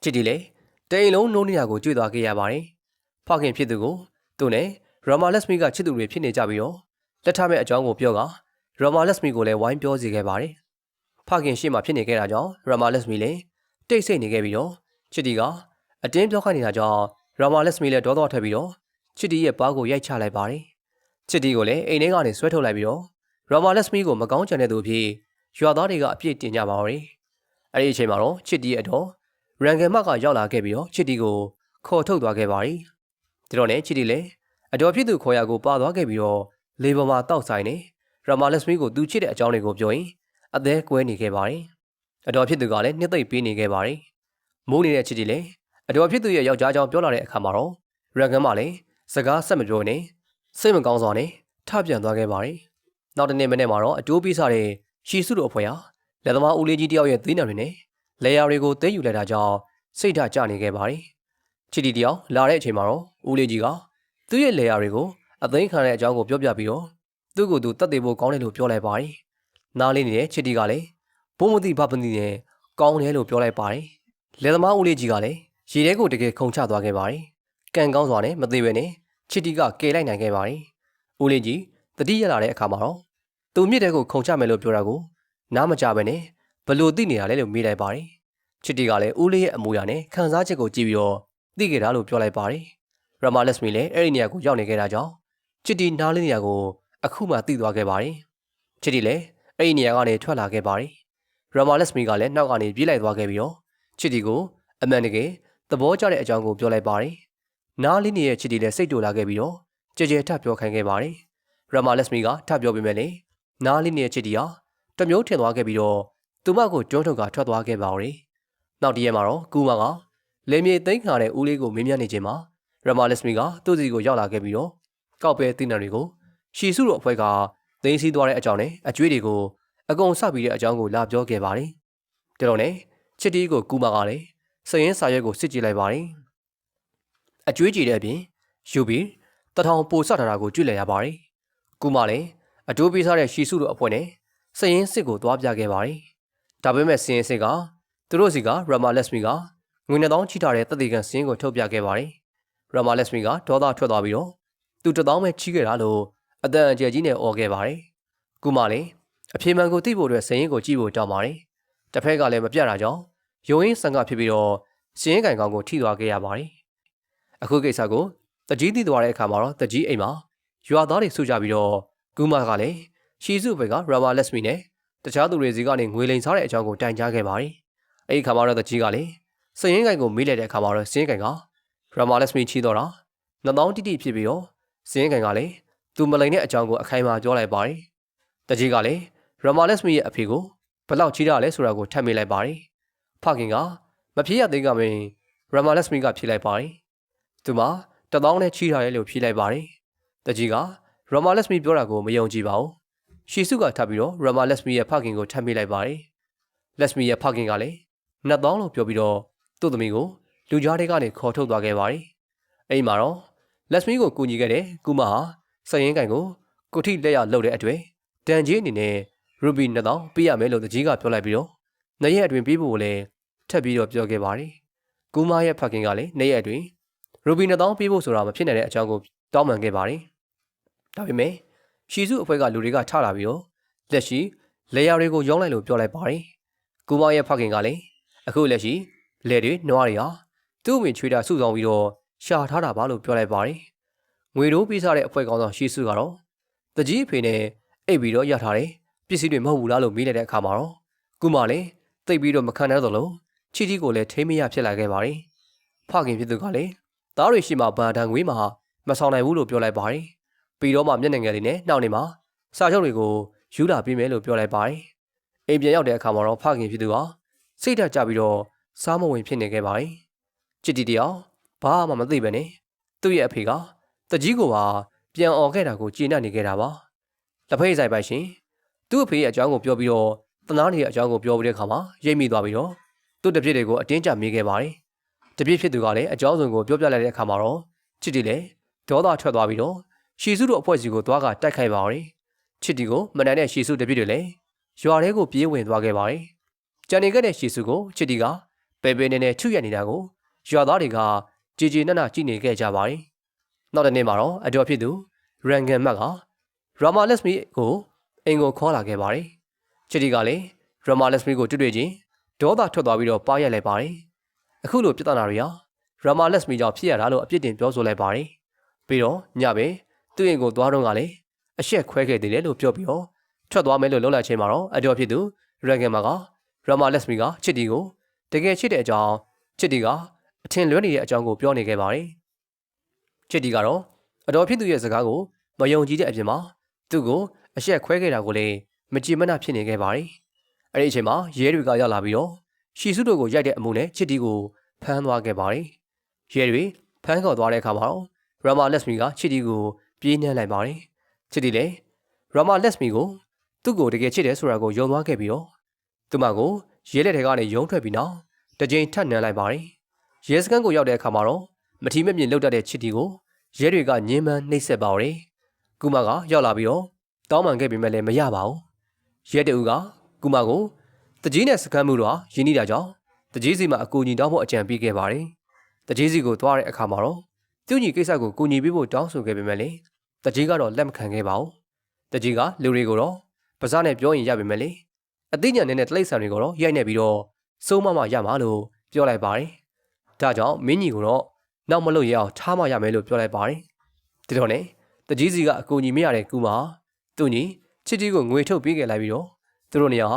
်ချစ်တီလည်းတိမ်လုံးနိုးနေတာကိုတွေ့သွားခဲ့ရပါတယ်ဖခင်ဖြစ်သူကိုသူနဲ့ ရာမာလက်စမီကချစ်သူတွေဖြစ်နေကြပြီးတော့လက်ထမဲ့အကြောင်းကိုပြောကရာမာလက်စမီကိုလည်းဝိုင်းပြောစေခဲ့ပါတယ်။ဖခင်ရှေ့မှာဖြစ်နေခဲ့တာကြောင့်ရာမာလက်စမီလည်းတိတ်ဆိတ်နေခဲ့ပြီးတော့ချစ်တီကအတင်းပြောခိုင်းနေတာကြောင့်ရာမာလက်စမီလည်းဒေါသထွက်ပြီးတော့ချစ်တီရဲ့ပါးကိုရိုက်ချလိုက်ပါတယ်။ချစ်တီကိုလည်းအိမ်ထဲကနေဆွဲထုတ်လိုက်ပြီးတော့ရာမာလက်စမီကိုမကောင်းကြံတဲ့သူအဖြစ်ရွာသားတွေကအပြစ်တင်ကြပါတော့။အဲဒီအချိန်မှာတော့ချစ်တီရဲ့အတော်ရန်ဂန်မကရောက်လာခဲ့ပြီးတော့ချစ်တီကိုခေါ်ထုတ်သွားခဲ့ပါတယ်။ဒီတော့နဲ့ချစ်တီလည်းအတော်ဖြစ်သူခေါ်ရကိုပါသွားခဲ့ပြီးတော့လေပေါ်မှာတောက်ဆိုင်နေရာမာလက်စမီကိုသူချစ်တဲ့အကြောင်းတွေကိုပြောရင်အသေးကွဲနေခဲ့ပါတယ်။အတော်ဖြစ်သူကလည်းနှစ်သိမ့်ပေးနေခဲ့ပါတယ်။မိုးနေတဲ့ချစ်တီလည်းအတော်ဖြစ်သူရဲ့ယောက်ျားကြောင့်ပြောလာတဲ့အခါမှာတော့ရန်ဂန်မလည်းစကားဆက်မပြောနဲ့စိတ်မကောင်းစွာနဲ့ထပြန်သွားခဲ့ပါတယ်။နောက်တနေ့မနေ့မှာတော့အတိုးပေးစားတဲ့ရှီစုတို့အဖွဲ့ဟာလက်သမားဦးလေးကြီးတယောက်ရဲ့သေးနယ်တွေနဲ့လေယာတွေကိုတဲယူလိုက်တာကြောင့်စိတ်ဓာတ်ကျနေခဲ့ပါတယ်။ချီတီတယောက်လာတဲ့အချိန်မှာတော့ဦးလေးကြီးကသူ့ရဲ့လေယာတွေကိုအသိမ်းခံတဲ့အကြောင်းကိုပြောပြပြီးတော့သူ့ကိုယ်သူတတ်သိဖို့ကောင်းတယ်လို့ပြောလိုက်ပါတယ်။နားလေးနေတဲ့ချီတီကလည်းဘုံမသိဘပတိနဲ့ကောင်းတယ်လို့ပြောလိုက်ပါတယ်။လက်သမားဦးလေးကြီးကလည်းရေထဲကိုတကယ်ခုန်ချသွားခဲ့ပါတယ်။ကံကောင်းစွာနဲ့မသိဘဲနဲ့ချီတီကကယ်လိုက်နိုင်ခဲ့ပါတယ်။ဦးလေးကြီးတတိရလာတဲ့အခါမှာတော့သူမြစ်တဲကိုခုန်ချမယ်လို့ပြောတာကိုနားမကြဘဲနဲ့ဘလို့သိနေရလဲလို့မေးလိုက်ပါတယ်။ချစ်တီကလည်းဦးလေးရဲ့အမူအရာနဲ့ခံစားချက်ကိုကြည့်ပြီးတော့သိခဲ့တာလို့ပြောလိုက်ပါတယ်။ရာမာလက်စမီလည်းအဲ့ဒီနေရာကိုရောက်နေခဲ့တာကြောင့်ချစ်တီနားလေးနေရာကိုအခုမှသိသွားခဲ့ပါတယ်။ချစ်တီလည်းအဲ့ဒီနေရာကနေထွက်လာခဲ့ပါတယ်။ရာမာလက်စမီကလည်းနောက်ကနေပြေးလိုက်သွားခဲ့ပြီးတော့ချစ်တီကိုအမှန်တကယ်သဘောကျတဲ့အကြောင်းကိုပြောလိုက်ပါတယ်။နားလေးနေတဲ့ချစ်တီလည်းစိတ်တူလာခဲ့ပြီးတော့ကြဲကြဲထပြောခိုင်းခဲ့ပါတယ်။ရာမာလက်စမီကထပြောပေးမယ်လေနားလေးနေတဲ့ချစ်တီဟာတမျိုးထင်သွားခဲ့ပြီးတော့သူမကိုတွန်းထုတ်ကထွက်သွားခဲ့ပါဦး။နောက်တရက်မှာတော့ကူမကလေမြေသိမ်းခါတဲ့ဦးလေးကိုမင်းမြတ်နေခြင်းမှာရမာလက်စမီကသူ့စီကိုရောက်လာခဲ့ပြီးတော့ကောက်ပဲသိနေတွေကိုရှီစုတို့အဖွဲ့ကသိမ်းဆည်းသွားတဲ့အကြောင်းနဲ့အကျွေးတွေကိုအကုန်ဆောက်ပြီးတဲ့အကြောင်းကိုလာပြောခဲ့ပါတယ်။ဒါတော့နဲ့ချစ်တီကိုကူမကလည်းစရင်စာရွက်ကိုစစ်ကြည့်လိုက်ပါတယ်။အကျွေးကြည့်တဲ့အပြင်ယူပြီးတထောင်ပိုဆောက်ထားတာကိုကြည့်လိုက်ရပါတယ်။ကူမလည်းအတိုးပေးစားတဲ့ရှီစုတို့အဖွဲ့နဲ့စရင်စစ်ကိုသွားပြခဲ့ပါတယ်။ဒါပေမဲ့စရင်စစ်ကသူတို့စီကရမာလက်စမီကငွေ2000ချိထားတဲ့တပ်သေးကန်စရင်ကိုထုတ်ပြခဲ့ပါတယ်။ရမာလက်စမီကဒေါသထွက်သွားပြီးတော့သူ1000ပဲချိခဲ့တာလို့အတန်အကျယ်ကြီးနဲ့អော်ခဲ့ပါတယ်။ကုမလည်းအဖြေမှန်ကိုသိဖို့အတွက်စရင်ကိုကြည့်ဖို့တောင်းပါတယ်။တစ်ဖက်ကလည်းမပြတ်တာကြောင့်ယုံရင်းဆန်ကဖြစ်ပြီးတော့စရင်ကန်ကောင်ကိုထိသွားခဲ့ရပါတယ်။အခုကိစ္စကိုတကြီးသိသွားတဲ့အခါမှာတော့တကြီးအိမ်မှာရွာသားတွေစုကြပြီးတော့ကုမကလည်းရှီစုဘက်ကရာမာလက်စမီနဲ့တခြားသူတွေစီကနေငွေလိမ်စားတဲ့အကြောင်းကိုတိုင်ကြားခဲ့ပါတယ်။အဲဒီခါမှာတော့တကြီးကလည်းစရင်ကန်ကိုမေးလိုက်တဲ့အခါမှာတော့စရင်ကန်ကရာမာလက်စမီချီတော့တာ2000တိတိဖြစ်ပြီးတော့စရင်ကန်ကလည်းသူမလိမ်တဲ့အကြောင်းကိုအခိုင်အမာပြောလိုက်ပါတယ်။တကြီးကလည်းရာမာလက်စမီရဲ့အဖေကိုဘယ်လောက်ချီတာလဲဆိုတာကိုထပ်မေးလိုက်ပါတယ်။ဖခင်ကမဖြေရသေးကမင်းရာမာလက်စမီကဖြေလိုက်ပါတယ်။သူမ1000နဲ့ချီထားတယ်လို့ဖြေလိုက်ပါတယ်။တကြီးကရာမာလက်စမီပြောတာကိုမယုံကြည်ပါဘူး။ရှီစုကထပ်ပြီးတော့ရာမာလက်စမီရဲ့ဖခင်ကိုထပ်မေးလိုက်ပါတယ်။လက်စမီရဲ့ဖခင်ကလည်း2000လို့ပြောပြီးတော့သူ့သမီးကိုလူကြားတွေကနေခေါ်ထုတ်သွားခဲ့ပါတယ်။အဲ့မှာတော့လက်စမီကိုကူညီခဲ့တဲ့ကုမဟာစရင်ကန်ကိုကိုထိလက်ရလှုပ်တဲ့အတွေ့တန်ကြီးအနေနဲ့ရူဘီ2000ပေးရမယ်လို့တကြီးကပြောလိုက်ပြီးတော့နှစ်ရက်အတွင်းပေးဖို့လည်းထပ်ပြီးတော့ပြောခဲ့ပါတယ်။ကုမရဲ့ဖခင်ကလည်းနှစ်ရက်အတွင်းရူဘီ2000ပေးဖို့ဆိုတာမဖြစ်နိုင်တဲ့အကြောင်းကိုတောင်းပန်ခဲ့ပါတယ်။ဒါပေမဲ့ရှီစုအဖွဲ့ကလူတွေကထလာပြီးတော့လက်ရှိလေယာတွေကိုရောင်းလိုက်လို့ပြောလိုက်ပါတယ်။ကုမရဲ့ဖခင်ကလည်းအခုလက်ရှိလေတွေနွားတွေဟာသူ့ဝင်ချွေးတာစုဆောင်ပြီးတော့ရှာထားတာပါလို့ပြောလိုက်ပါတယ်။ငွေတို့ပေးစားတဲ့အဖွဲ့ကောင်းဆောင်ရှီစုကတော့တကြီးအဖေနဲ့အိပ်ပြီးတော့ရထားတယ်ပစ္စည်းတွေမဟုတ်ဘူးလားလို့မေးလိုက်တဲ့အခါမှာတော့ကုမလည်းသိပ်ပြီးတော့မခံနိုင်တော့လို့ချီတီကိုလည်းထိမရဖြစ်လာခဲ့ပါတယ်။ဖခင်ဖြစ်သူကလည်းသားတွေရှိမှဗန်ဒန်ငွေမှာမဆောင်နိုင်ဘူးလို့ပြောလိုက်ပါတယ်။ပြီးတော့မှမျက်နှာငယ်လေးနဲ့နှောက်နေမှာစာချုပ်တွေကိုယူလာပေးမယ်လို့ပြောလိုက်ပါတယ်။အိမ်ပြန်ရောက်တဲ့အခါမှာတော့ဖခင်ဖြစ်သူကစိတ်ဓာတ်ကျပြီးတော့စားမဝင်ဖြစ်နေခဲ့ပါတယ်။ချစ်တီတယောက်ဘာမှမသိပဲနဲ့သူ့ရဲ့အဖေကတကြီးကိုပါပြန်អော်ခဲ့တာကိုကျေနပ်နေခဲ့တာပါ။လက်ဖိတ်ဆိုင်ပိုင်ရှင်သူ့အဖေရဲ့အကြောင်းကိုပြောပြီးတော့တနာနေတဲ့အကြောင်းကိုပြောပြီးတဲ့အခါမှာရိပ်မိသွားပြီးတော့သူ့တပြည့်တွေကိုအတင်းကျပ်မိခဲ့ပါတယ်။တပြည့်ဖြစ်သူကလည်းအကြောင်းစုံကိုပြောပြလိုက်တဲ့အခါမှာတော့ချစ်တီလည်းဒေါသထွက်သွားပြီးတော့ရှီစုတို့အဖွဲ့စီကိုသွားကတိုက်ခိုက်ပါပါတယ်။ချစ်တီကိုမနန်တဲ့ရှီစုတပြည့်တွေလည်းရွာထဲကိုပြေးဝင်သွားခဲ့ပါတယ်။ကြံနေခဲ့တဲ့ရှီစုကိုချစ်တီကပဲပဲနဲ့ချုရက်နေတာကိုရွာသားတွေကကြေကြေနက်နက်ကြည့်နေခဲ့ကြပါတယ်။ နောက်တစ်နေ့မှာတော့အတော်ဖြစ်သူရန်ဂန်မတ်ကရာမာလက်စမီကိုအိမ်ကိုခေါ်လာခဲ့ပါတယ်ချစ်တီကလည်းရာမာလက်စမီကိုတွေ့ချင်းဒေါသထွက်သွားပြီးတော့ပါရိုက်လိုက်ပါတယ်အခုလိုပြဿနာတွေဟာရာမာလက်စမီကြောင့်ဖြစ်ရတာလို့အပြစ်တင်ပြောဆိုလိုက်ပါတယ်ပြီးတော့ညပဲသူ့အိမ်ကိုသွားတော့ကလည်းအရှက်ခွဲခဲ့သေးတယ်လို့ပြောပြီးတော့ထွက်သွားမယ်လို့လှုပ်လိုက်ချိန်မှာတော့အတော်ဖြစ်သူရန်ဂန်မတ်ကရာမာလက်စမီကချစ်တီကိုတကယ်ချစ်တဲ့အကြောင်းချစ်တီကအထင်လွဲနေတဲ့အကြောင်းကိုပြောနေခဲ့ပါတယ်ချစ်တီကတော့အတော်ဖြစ်သူရဲ့စကားကိုမယုံကြည်တဲ့အပြင်မှာသူ့ကိုအရှက်ခွဲခဲ့တာကိုလည်းမကြည်မနှဖြစ်နေခဲ့ပါတယ်အဲ့ဒီအချိန်မှာရဲတွေကရောက်လာပြီးတော့ရှီစုတို့ကိုရိုက်တဲ့အမှုနဲ့ချစ်တီကိုဖမ်းသွားခဲ့ပါတယ်ရဲတွေဖမ်းခေါ်သွားတဲ့အခါမှာတော့ရာမာလက်စမီကချစ်တီကိုပြေးနှမ်းလိုက်ပါတယ်ချစ်တီလည်းရာမာလက်စမီကိုသူ့ကိုတကယ်ချစ်တယ်ဆိုတာကိုယုံသွားခဲ့ပြီးတော့သူမကိုရဲလက်ထဲကနေယုံထွက်ပြီးနောက်တစ်ကြိမ်ထပ်နှံလိုက်ပါတယ်ရဲစခန်းကိုရောက်တဲ့အခါမှာတော့မထီမဲ့မြင်လှုပ်တတ်တဲ့ချစ်တီကိုရဲတွေကညှဉ်းပန်းနှိပ်စက်ပါပါတယ်ကူမကရောက်လာပြီးတော့တောင်းပန်ခဲ့ပေမဲ့လည်းမရပါဘူးရဲတအူးကကူမကိုတကြီးနဲ့စခန်းမှုတော့ရင်းနှီးတာကြောင့်တကြီးစီမှာအကူအညီတောင်းဖို့အကြံပေးခဲ့ပါတယ်တကြီးစီကိုသွားတဲ့အခါမှာတော့သူ့ညီကိစ္စကိုကူညီပေးဖို့တောင်းဆိုခဲ့ပေမဲ့လည်းတကြီးကတော့လက်မခံခဲ့ပါဘူးတကြီးကလူတွေကိုတော့ပါးစပ်နဲ့ပြောရင်ရပေမဲ့လည်းအသိဉာဏ်နဲ့တိရစ္ဆာန်တွေကိုတော့ရိုက်နေပြီးတော့စိုးမရမှာလို့ပြောလိုက်ပါတယ်ဒါကြောင့်မင်းညီကိုတော့နောက်မလို့ရအောင်ထားမရမယ်လို့ပြောလိုက်ပါတယ်ဒီတော့နဲ့တကြီးစီကအကူအညီမရတဲ့ကူမသူ့ညီချစ်တီကိုငွေထုတ်ပေးခဲ့လိုက်ပြီးတော့သူတို့နေရာဟ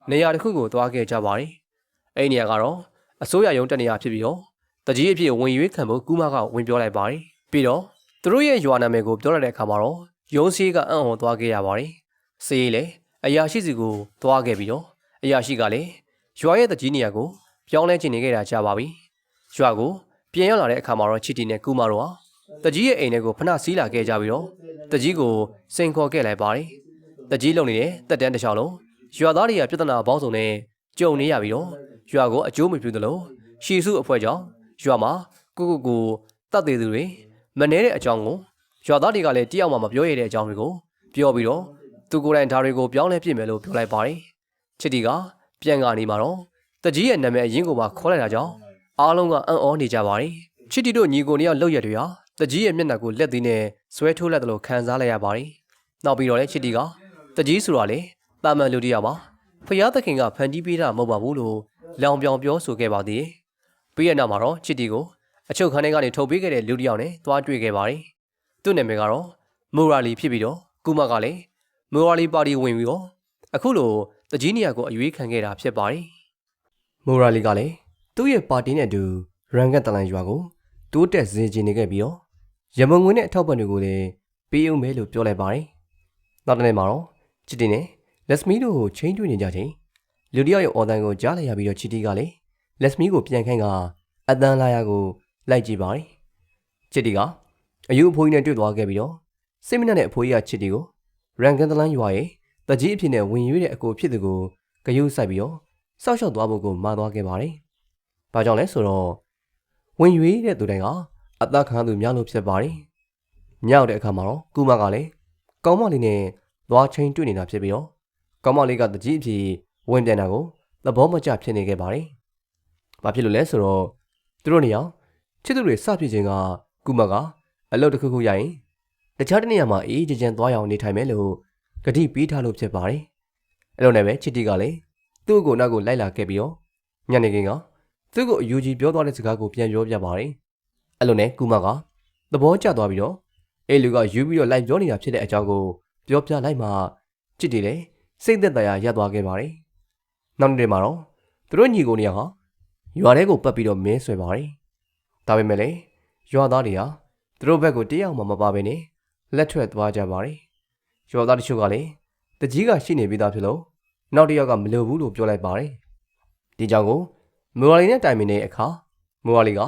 ာနေရာတစ်ခုကိုသွားခဲ့ကြပါတယ်အဲ့ဒီနေရာကတော့အစိုးရရုံးတနေရာဖြစ်ပြီးတော့တကြီးအဖြစ်ဝင်ရွေးခံဖို့ကူမကဝင်ပြောလိုက်ပါတယ်ပြီးတော့သူတို့ရဲ့ရွာနာမည်ကိုပြောလိုက်တဲ့အခါမှာတော့ရုံးစီးကအံ့ဩသွားခဲ့ရပါတယ်စေးလေအရာရှိစီကိုသွားခဲ့ပြီးတော့အရာရှိကလည်းရွာရဲ့တကြီးနေရာကိုပြောင်းလဲချင်နေခဲ့တာကြာပါပြီရွာကိုပြန်ရောက်လာတဲ့အခါမှာတော့ချစ်တီနဲ့ကူမတို့ဟာတကြီးရဲ့အိမ်ထဲကိုဖနှစီးလာခဲ့ကြပြီးတော့တကြီးကိုစိန်ခေါ်ခဲ့လိုက်ပါတယ်တကြီးလုံနေတဲ့တက်တန်းတစ်ချောင်းလုံးရွာသားတွေကပြဿနာပေါင်းစုံနဲ့ကြုံနေရပြီးတော့ရွာကိုအကျိုးမပြုသလိုရှီစုအဖွဲ့ကြောင့်ရွာမှာကိုတတ်သေးသူတွေမနှဲတဲ့အကြောင်းကိုရွာသားတွေကလည်းတယောက်မှမပြောရတဲ့အကြောင်းတွေကိုပြောပြီးတော့သူကိုယ်တိုင်ဓာတ်တွေကိုပြောင်းလဲပြစ်မယ်လို့ပြောလိုက်ပါတယ်ချစ်တီကပြန်ကနေမှာတော့တကြီးရဲ့နာမည်အရင်ကမှခေါ်လိုက်တာကြောင့်အားလုံးကအံ့ဩနေကြပါတယ်ချစ်တီတို့ညီကိုနှစ်ယောက်လှုပ်ရက်တွေဟာတကြီးရဲ့မျက်နှာကိုလက်သေးနဲ့ဆွဲထိုးလိုက်တယ်လို့ခံစားလိုက်ရပါတယ်နောက်ပြီးတော့လည်းချစ်တီကတကြီးဆိုတာလေတာမန်လူတရားပါဖျားသခင်ကဖန်တီးပေးတာမဟုတ်ပါဘူးလို့လောင်ပြောင်ပြောဆိုခဲ့ပါသေးတယ်ပြီးရနောက်မှာတော့ချစ်တီကိုအချုပ်ခန်းထဲကနေထုတ်ပေးခဲ့တဲ့လူတစ်ယောက်နဲ့တွားတွေ့ခဲ့ပါတယ်သူ့နာမည်ကတော့မိုရာလီဖြစ်ပြီးတော့ကူမကလည်းမိုရာလီပါတီဝင်ပြီးတော့အခုလိုတကြီးနေရာကိုအရွေးခံခဲ့တာဖြစ်ပါတယ်မိုရာလီကလည်းသူ့ရဲ့ပါတီနဲ့အတူရန်ကတ်တလန်ရွာကိုတိုးတက်စေချင်နေခဲ့ပြီးတော့ရမုံငွေနဲ့အထောက်ပံ့တွေကိုလည်းပေးအောင်မယ်လို့ပြောလိုက်ပါတယ်နောက်တစ်နေ့မှာတော့ချစ်တီနဲ့လက်စမီတို့ကိုချင်းတွေ့နေကြချိန်လူတစ်ယောက်ရဲ့အော်တန်ကိုကြားလိုက်ရပြီးတော့ချီတီကလည်းလက်စမီကိုပြန်ခိုင်းကအတန်လာရကိုလိုက်ကြည့်ပါတယ်ချစ်တီကအယူအဖိုးကြီးနဲ့တွေ့သွားခဲ့ပြီးတော့စိတ်မနှက်တဲ့အဖိုးကြီးကချစ်တီကိုရန်ကန်တလန်ရွာရဲ့တကြီးအဖြစ်နဲ့ဝင်ရွေးတဲ့အကိုဖြစ်သူကိုဂယုစိုက်ပြီးတော့စောက်ရှောက်သွားဖို့ကိုမှာသွားခဲ့ပါတယ်။ဘာကြောင့်လဲဆိုတော့ဝင်ရွေးတဲ့သူတိုင်းကအသက်ခံသူများလို့ဖြစ်ပါတယ်။ညောက်တဲ့အခါမှာတော့ကူမကလည်းကောင်းမလေးနဲ့သွားချင်းတွေ့နေတာဖြစ်ပြီးတော့ကောင်းမလေးကတကြီးအဖြစ်ဝင်ပြန်တာကိုသဘောမကျဖြစ်နေခဲ့ပါတယ်။ဘာဖြစ်လို့လဲဆိုတော့သူတို့နေရာချစ်သူတွေစဖြစ်ခြင်းကကူမကအလုပ်တစ်ခုခုရရင်တခြားတနေရာမှာအေးချမ်းသွားရအောင်နေထိုင်မယ်လို့ဂတိပေးထားလို့ဖြစ်ပါတယ်။အဲ့လိုနဲ့ပဲချစ်တီကလည်းသူ့ကိုနောက်ကိုလိုက်လာခဲ့ပြီးတော့ညနေခင်းကသူ့ကိုအယူကြီးပြောသွားတဲ့စကားကိုပြန်ပြောပြပါတယ်။အဲ့လိုနဲ့ကူမကသဘောကျသွားပြီးတော့အဲ့လူကယူပြီးတော့လိုက်ပြောနေတာဖြစ်တဲ့အကြောင်းကိုပြောပြလိုက်မှချစ်တီလည်းစိတ်သက်သာရရပ်သွားခဲ့ပါတယ်။နောက်နေ့မှာတော့သူတို့ညီကိုနေရာဟာရွာထဲကိုပတ်ပြီးတော့မင်းဆွဲပါတယ်။ဒါပေမဲ့လည်းရွာသားတွေဟာသူတို့ဘက်ကိုတယောက်မှမပါဘဲနဲ့လက်ထွက်သွားကြပါတယ်။ရွာသားတချို့ကလည်းတကြီးကရှိနေပြီးသားဖြစ်လို့နောက်တစ်ယောက်ကမလိုဘူးလို့ပြောလိုက်ပါတယ်။ဒီကြောင့်ကိုမိုရာလီနဲ့တိုင်ပင်တဲ့အခါမိုရာလီက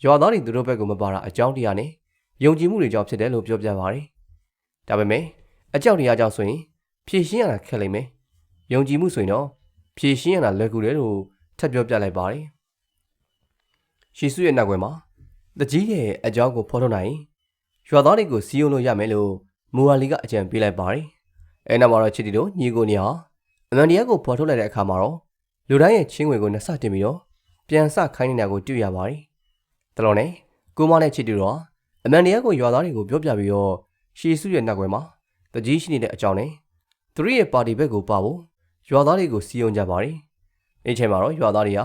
ရွာသားတွေသူတို့ဘက်ကိုမပါတာအကြောင်းတရားနဲ့ယုံကြည်မှုတွေကြောင့်ဖြစ်တယ်လို့ပြောပြပါတယ်။ဒါပေမဲ့အကြောက်တရားကြောင့်ဆိုရင်ဖြည့်ရှင်းရတာခက်လိမ့်မယ်။ယုံကြည်မှုဆိုရင်တော့ဖြည့်ရှင်းရတာလွယ်ကူတယ်လို့ထပ်ပြောပြလိုက်ပါတယ်။ရှီစုရဲ့နောက်ွယ်မှာတကြီးရဲ့အကြောင်းကိုဖော်ထုတ်နိုင်ရွာသားတွေကိုစီးရုံလို့ရမယ်လို့မိုရာလီကအကြံပေးလိုက်ပါတယ်။အဲနောက်မှာတော့ချစ်တီတို့ညီကိုနေဟာအမန်တရားကိုဖော်ထုတ်လိုက်တဲ့အခါမှာတော့လူတိုင်းရဲ့ချင်းငွေကိုနှစ်ဆတင်ပြီးတော့ပြန်ဆခိုင်းနေတာကိုတွေ့ရပါတယ်။ဒါလို့နဲ့ကိုမနဲ့ချစ်တီတို့က အမှန်တရားကိုရွာသားတွေကိုပြောပြပြီးတော့ရှီစုရဲ့နောက်ွယ်မှာတကြီးရှိနေတဲ့အကြောင်းနဲ့သူတို့ရဲ့ပါတီဘက်ကိုပါဖို့ရွာသားတွေကိုစီယုံကြပါတယ်။အဲ့ချိန်မှာတော့ရွာသားတွေဟာ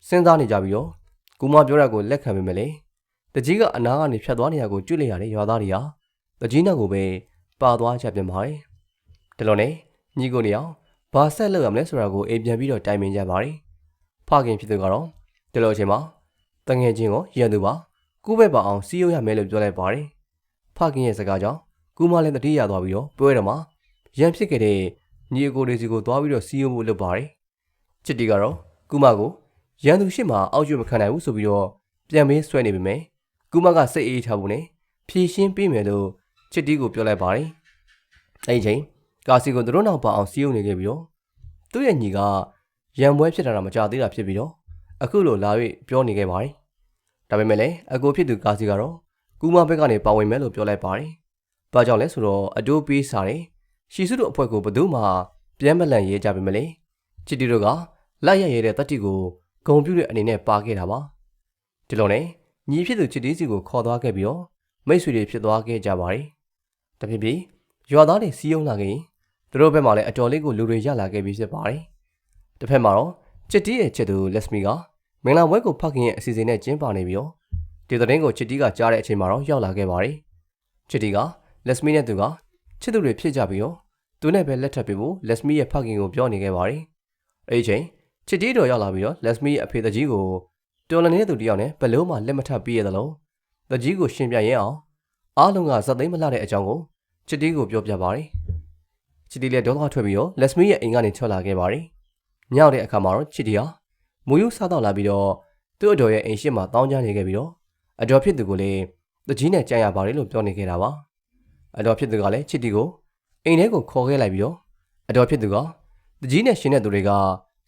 စဉ်းစားနေကြပြီးတော့ကူမပြောတာကိုလက်ခံပေမဲ့လေတကြီးကအနာကနေဖြတ်သွားနေရကိုကျွတ်လိုက်ရတဲ့ရွာသားတွေဟာတကြီးနောက်ကိုပဲပါသွားကြပြန်ပါတယ်။ဒီလိုနဲ့ညီကိုနေအောင်ဘာဆက်လုပ်ရမလဲဆိုတာကိုအိမ်ပြန်ပြီးတော့တိုင်ပင်ကြပါတယ်။ဖခင်ဖြစ်သူကတော့ဒီလိုအချိန်မှာတငယ်ချင်းကိုရန်သူပါကူးပဲပါအောင်စီးရုံးရမယ်လို့ပြောလိုက်ပါတယ်။ဖခင်ရဲ့စကားကြောင့်ကူမလည်းတတိရသွားပြီးတော့ပွဲတော်မှာရန်ဖြစ်ခဲ့တဲ့ညီအကိုတွေစီကိုသွားပြီးတော့စီးရုံးဖို့လုပ်ပါတယ်။ချစ်တီကတော့ကူမကိုရန်သူရှိမှအောက်ကျွတ်မခံနိုင်ဘူးဆိုပြီးတော့ပြန်မေးဆွဲနေပေမဲ့ကူမကစိတ်အေးထားဖို့နဲ့ဖြည့်ရှင်းပေးမယ်လို့ချစ်တီကိုပြောလိုက်ပါတယ်။အဲဒီချိန်ကာစီကိုသူတို့နောက်ပါအောင်စီးရုံးနေခဲ့ပြီးတော့သူ့ရဲ့ညီကရန်ပွဲဖြစ်တာမကြသေးတာဖြစ်ပြီးတော့အခုလိုလာ၍ပြောနေခဲ့ပါတယ်။ဒါပေမဲ့လည်းအကိုဖြစ်သူကာစီကတော့ကူမဘက်ကနေပါဝင်မယ်လို့ပြောလိုက်ပါတယ်။ဘာကြောင့်လဲဆိုတော့အတိုးပေးစားတယ်ရှီစုတို့အဖွဲ့ကိုဘယ်သူမှပြန်မလန့်ရဲကြပေမဲ့လေချစ်တီတို့ကလိုက်ရရဲတဲ့တတိကိုဂုံပြူတဲ့အနေနဲ့ပါခဲ့တာပါ။ဒီလိုနဲ့ညီဖြစ်သူချစ်တီစီကိုခေါ်သွားခဲ့ပြီးတော့မိတ်ဆွေတွေဖြစ်သွားခဲ့ကြပါတယ်။တဖြည်းဖြည်းရွာသားတွေစီးရုံးလာခဲ့ရင်သူတို့ဘက်မှာလည်းအတော်လေးကိုလူတွေရလာခဲ့ပြီးဖြစ်ပါတယ်။တစ်ဖက်မှာတော့ချစ်တီရဲ့ချစ်သူလက်စမီကမင်္ဂလာပွဲကိုဖခင်ရဲ့အစီအစဉ်နဲ့ကျင်းပနေပြီးတော့ဒီသတင်းကိုချစ်တီကကြားတဲ့အချိန်မှာတော့ရောက်လာခဲ့ပါတယ်။ချစ်တီကလက်စမီနဲ့သူကချစ်သူတွေဖြစ်ကြပြီးတော့သူနဲ့ပဲလက်ထပ်ပြီးဖို့လက်စမီရဲ့ဖခင်ကိုပြောနေခဲ့ပါတယ်။အဲဒီချိန်ချစ်တီတော်ရောက်လာပြီးတော့လက်စမီရဲ့အဖေတကြီးကိုတော်လနေတဲ့သူတယောက်နဲ့ဘလုံးမှလက်မထပ်ပြီးရသလိုတကြီးကိုရှင်းပြရအောင်အားလုံးကဇက်သိမ်းမလှတဲ့အကြောင်းကိုချစ်တီကိုပြောပြပါတယ်။ချစ်တီလည်းဒေါသထွက်ပြီးတော့လက်စမီရဲ့အိမ်ကနေထွက်လာခဲ့ပါတယ်။ညောက်တဲ့အခါမှာတော့ချစ်တီဟာမူယူစားတော့လာပြီးတော့သူ့အတော်ရဲ့အိမ်ရှိမှတောင်းကြနေခဲ့ပြီးတော့အတော်ဖြစ်သူကိုလည်းတကြီးနဲ့ကြံရပါတယ်လို့ပြောနေခဲ့တာပါ။အတော်ဖြစ်သူကလည်းချစ်တီကိုအိမ်ထဲကိုခေါ်ခဲ့လိုက်ပြီးတော့အတော်ဖြစ်သူကတကြီးနဲ့ရှင်တဲ့သူတွေ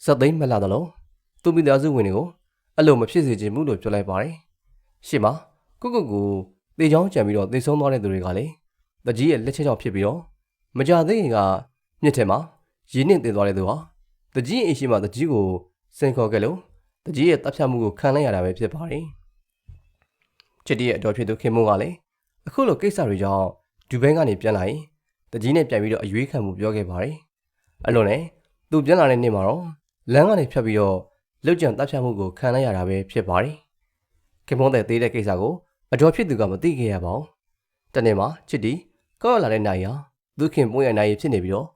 ကဇက်သိမ်းမလှသလိုသူ့မိသားစုဝင်တွေကိုအဲ့လိုမဖြစ်စေချင်ဘူးလို့ပြောလိုက်ပါတယ်။ရှေ့မှာကိုသေချောင်းကြံပြီးတော့သေဆုံးသွားတဲ့သူတွေကလည်းတကြီးရဲ့လက်ချက်ကြောင့်ဖြစ်ပြီးတော့မကြသေးခင်ကမြစ်ထဲမှာရင်းနှင်းတင်သွားတဲ့သူဟာတကြီးအိမ်ရှိမှတကြီးကိုစင်ခေါ်ခဲ့လို့တကြီးရဲ့တပ်ဖြတ်မှုကိုခံလိုက်ရတာပဲဖြစ်ပါတယ်။ချစ်တီရဲ့အတော်ဖြစ်သူခင်မုန်းကလည်းအခုလိုကိစ္စတွေကြောင့်ဒူဘိန်းကနေပြန်လာရင်တကြီးနဲ့ပြန်ပြီးတော့အရွေးခံမှုပြောခဲ့ပါတယ်။အဲ့လိုနဲ့သူပြန်လာတဲ့နေ့မှာတော့လမ်းကနေဖြတ်ပြီးတော့လုတ်ကြံတပ်ဖြတ်မှုကိုခံလိုက်ရတာပဲဖြစ်ပါတယ်။ခင်မုန်းတဲ့သေးတဲ့ကိစ္စကိုအတော်ဖြစ်သူကမသိခဲ့ရပါဘူး။တနေ့မှာချစ်တီကောက်လာတဲ့နိုင်ဟာသူခင်မုန်းရဲ့နိုင်ဖြစ်နေပြီးတော့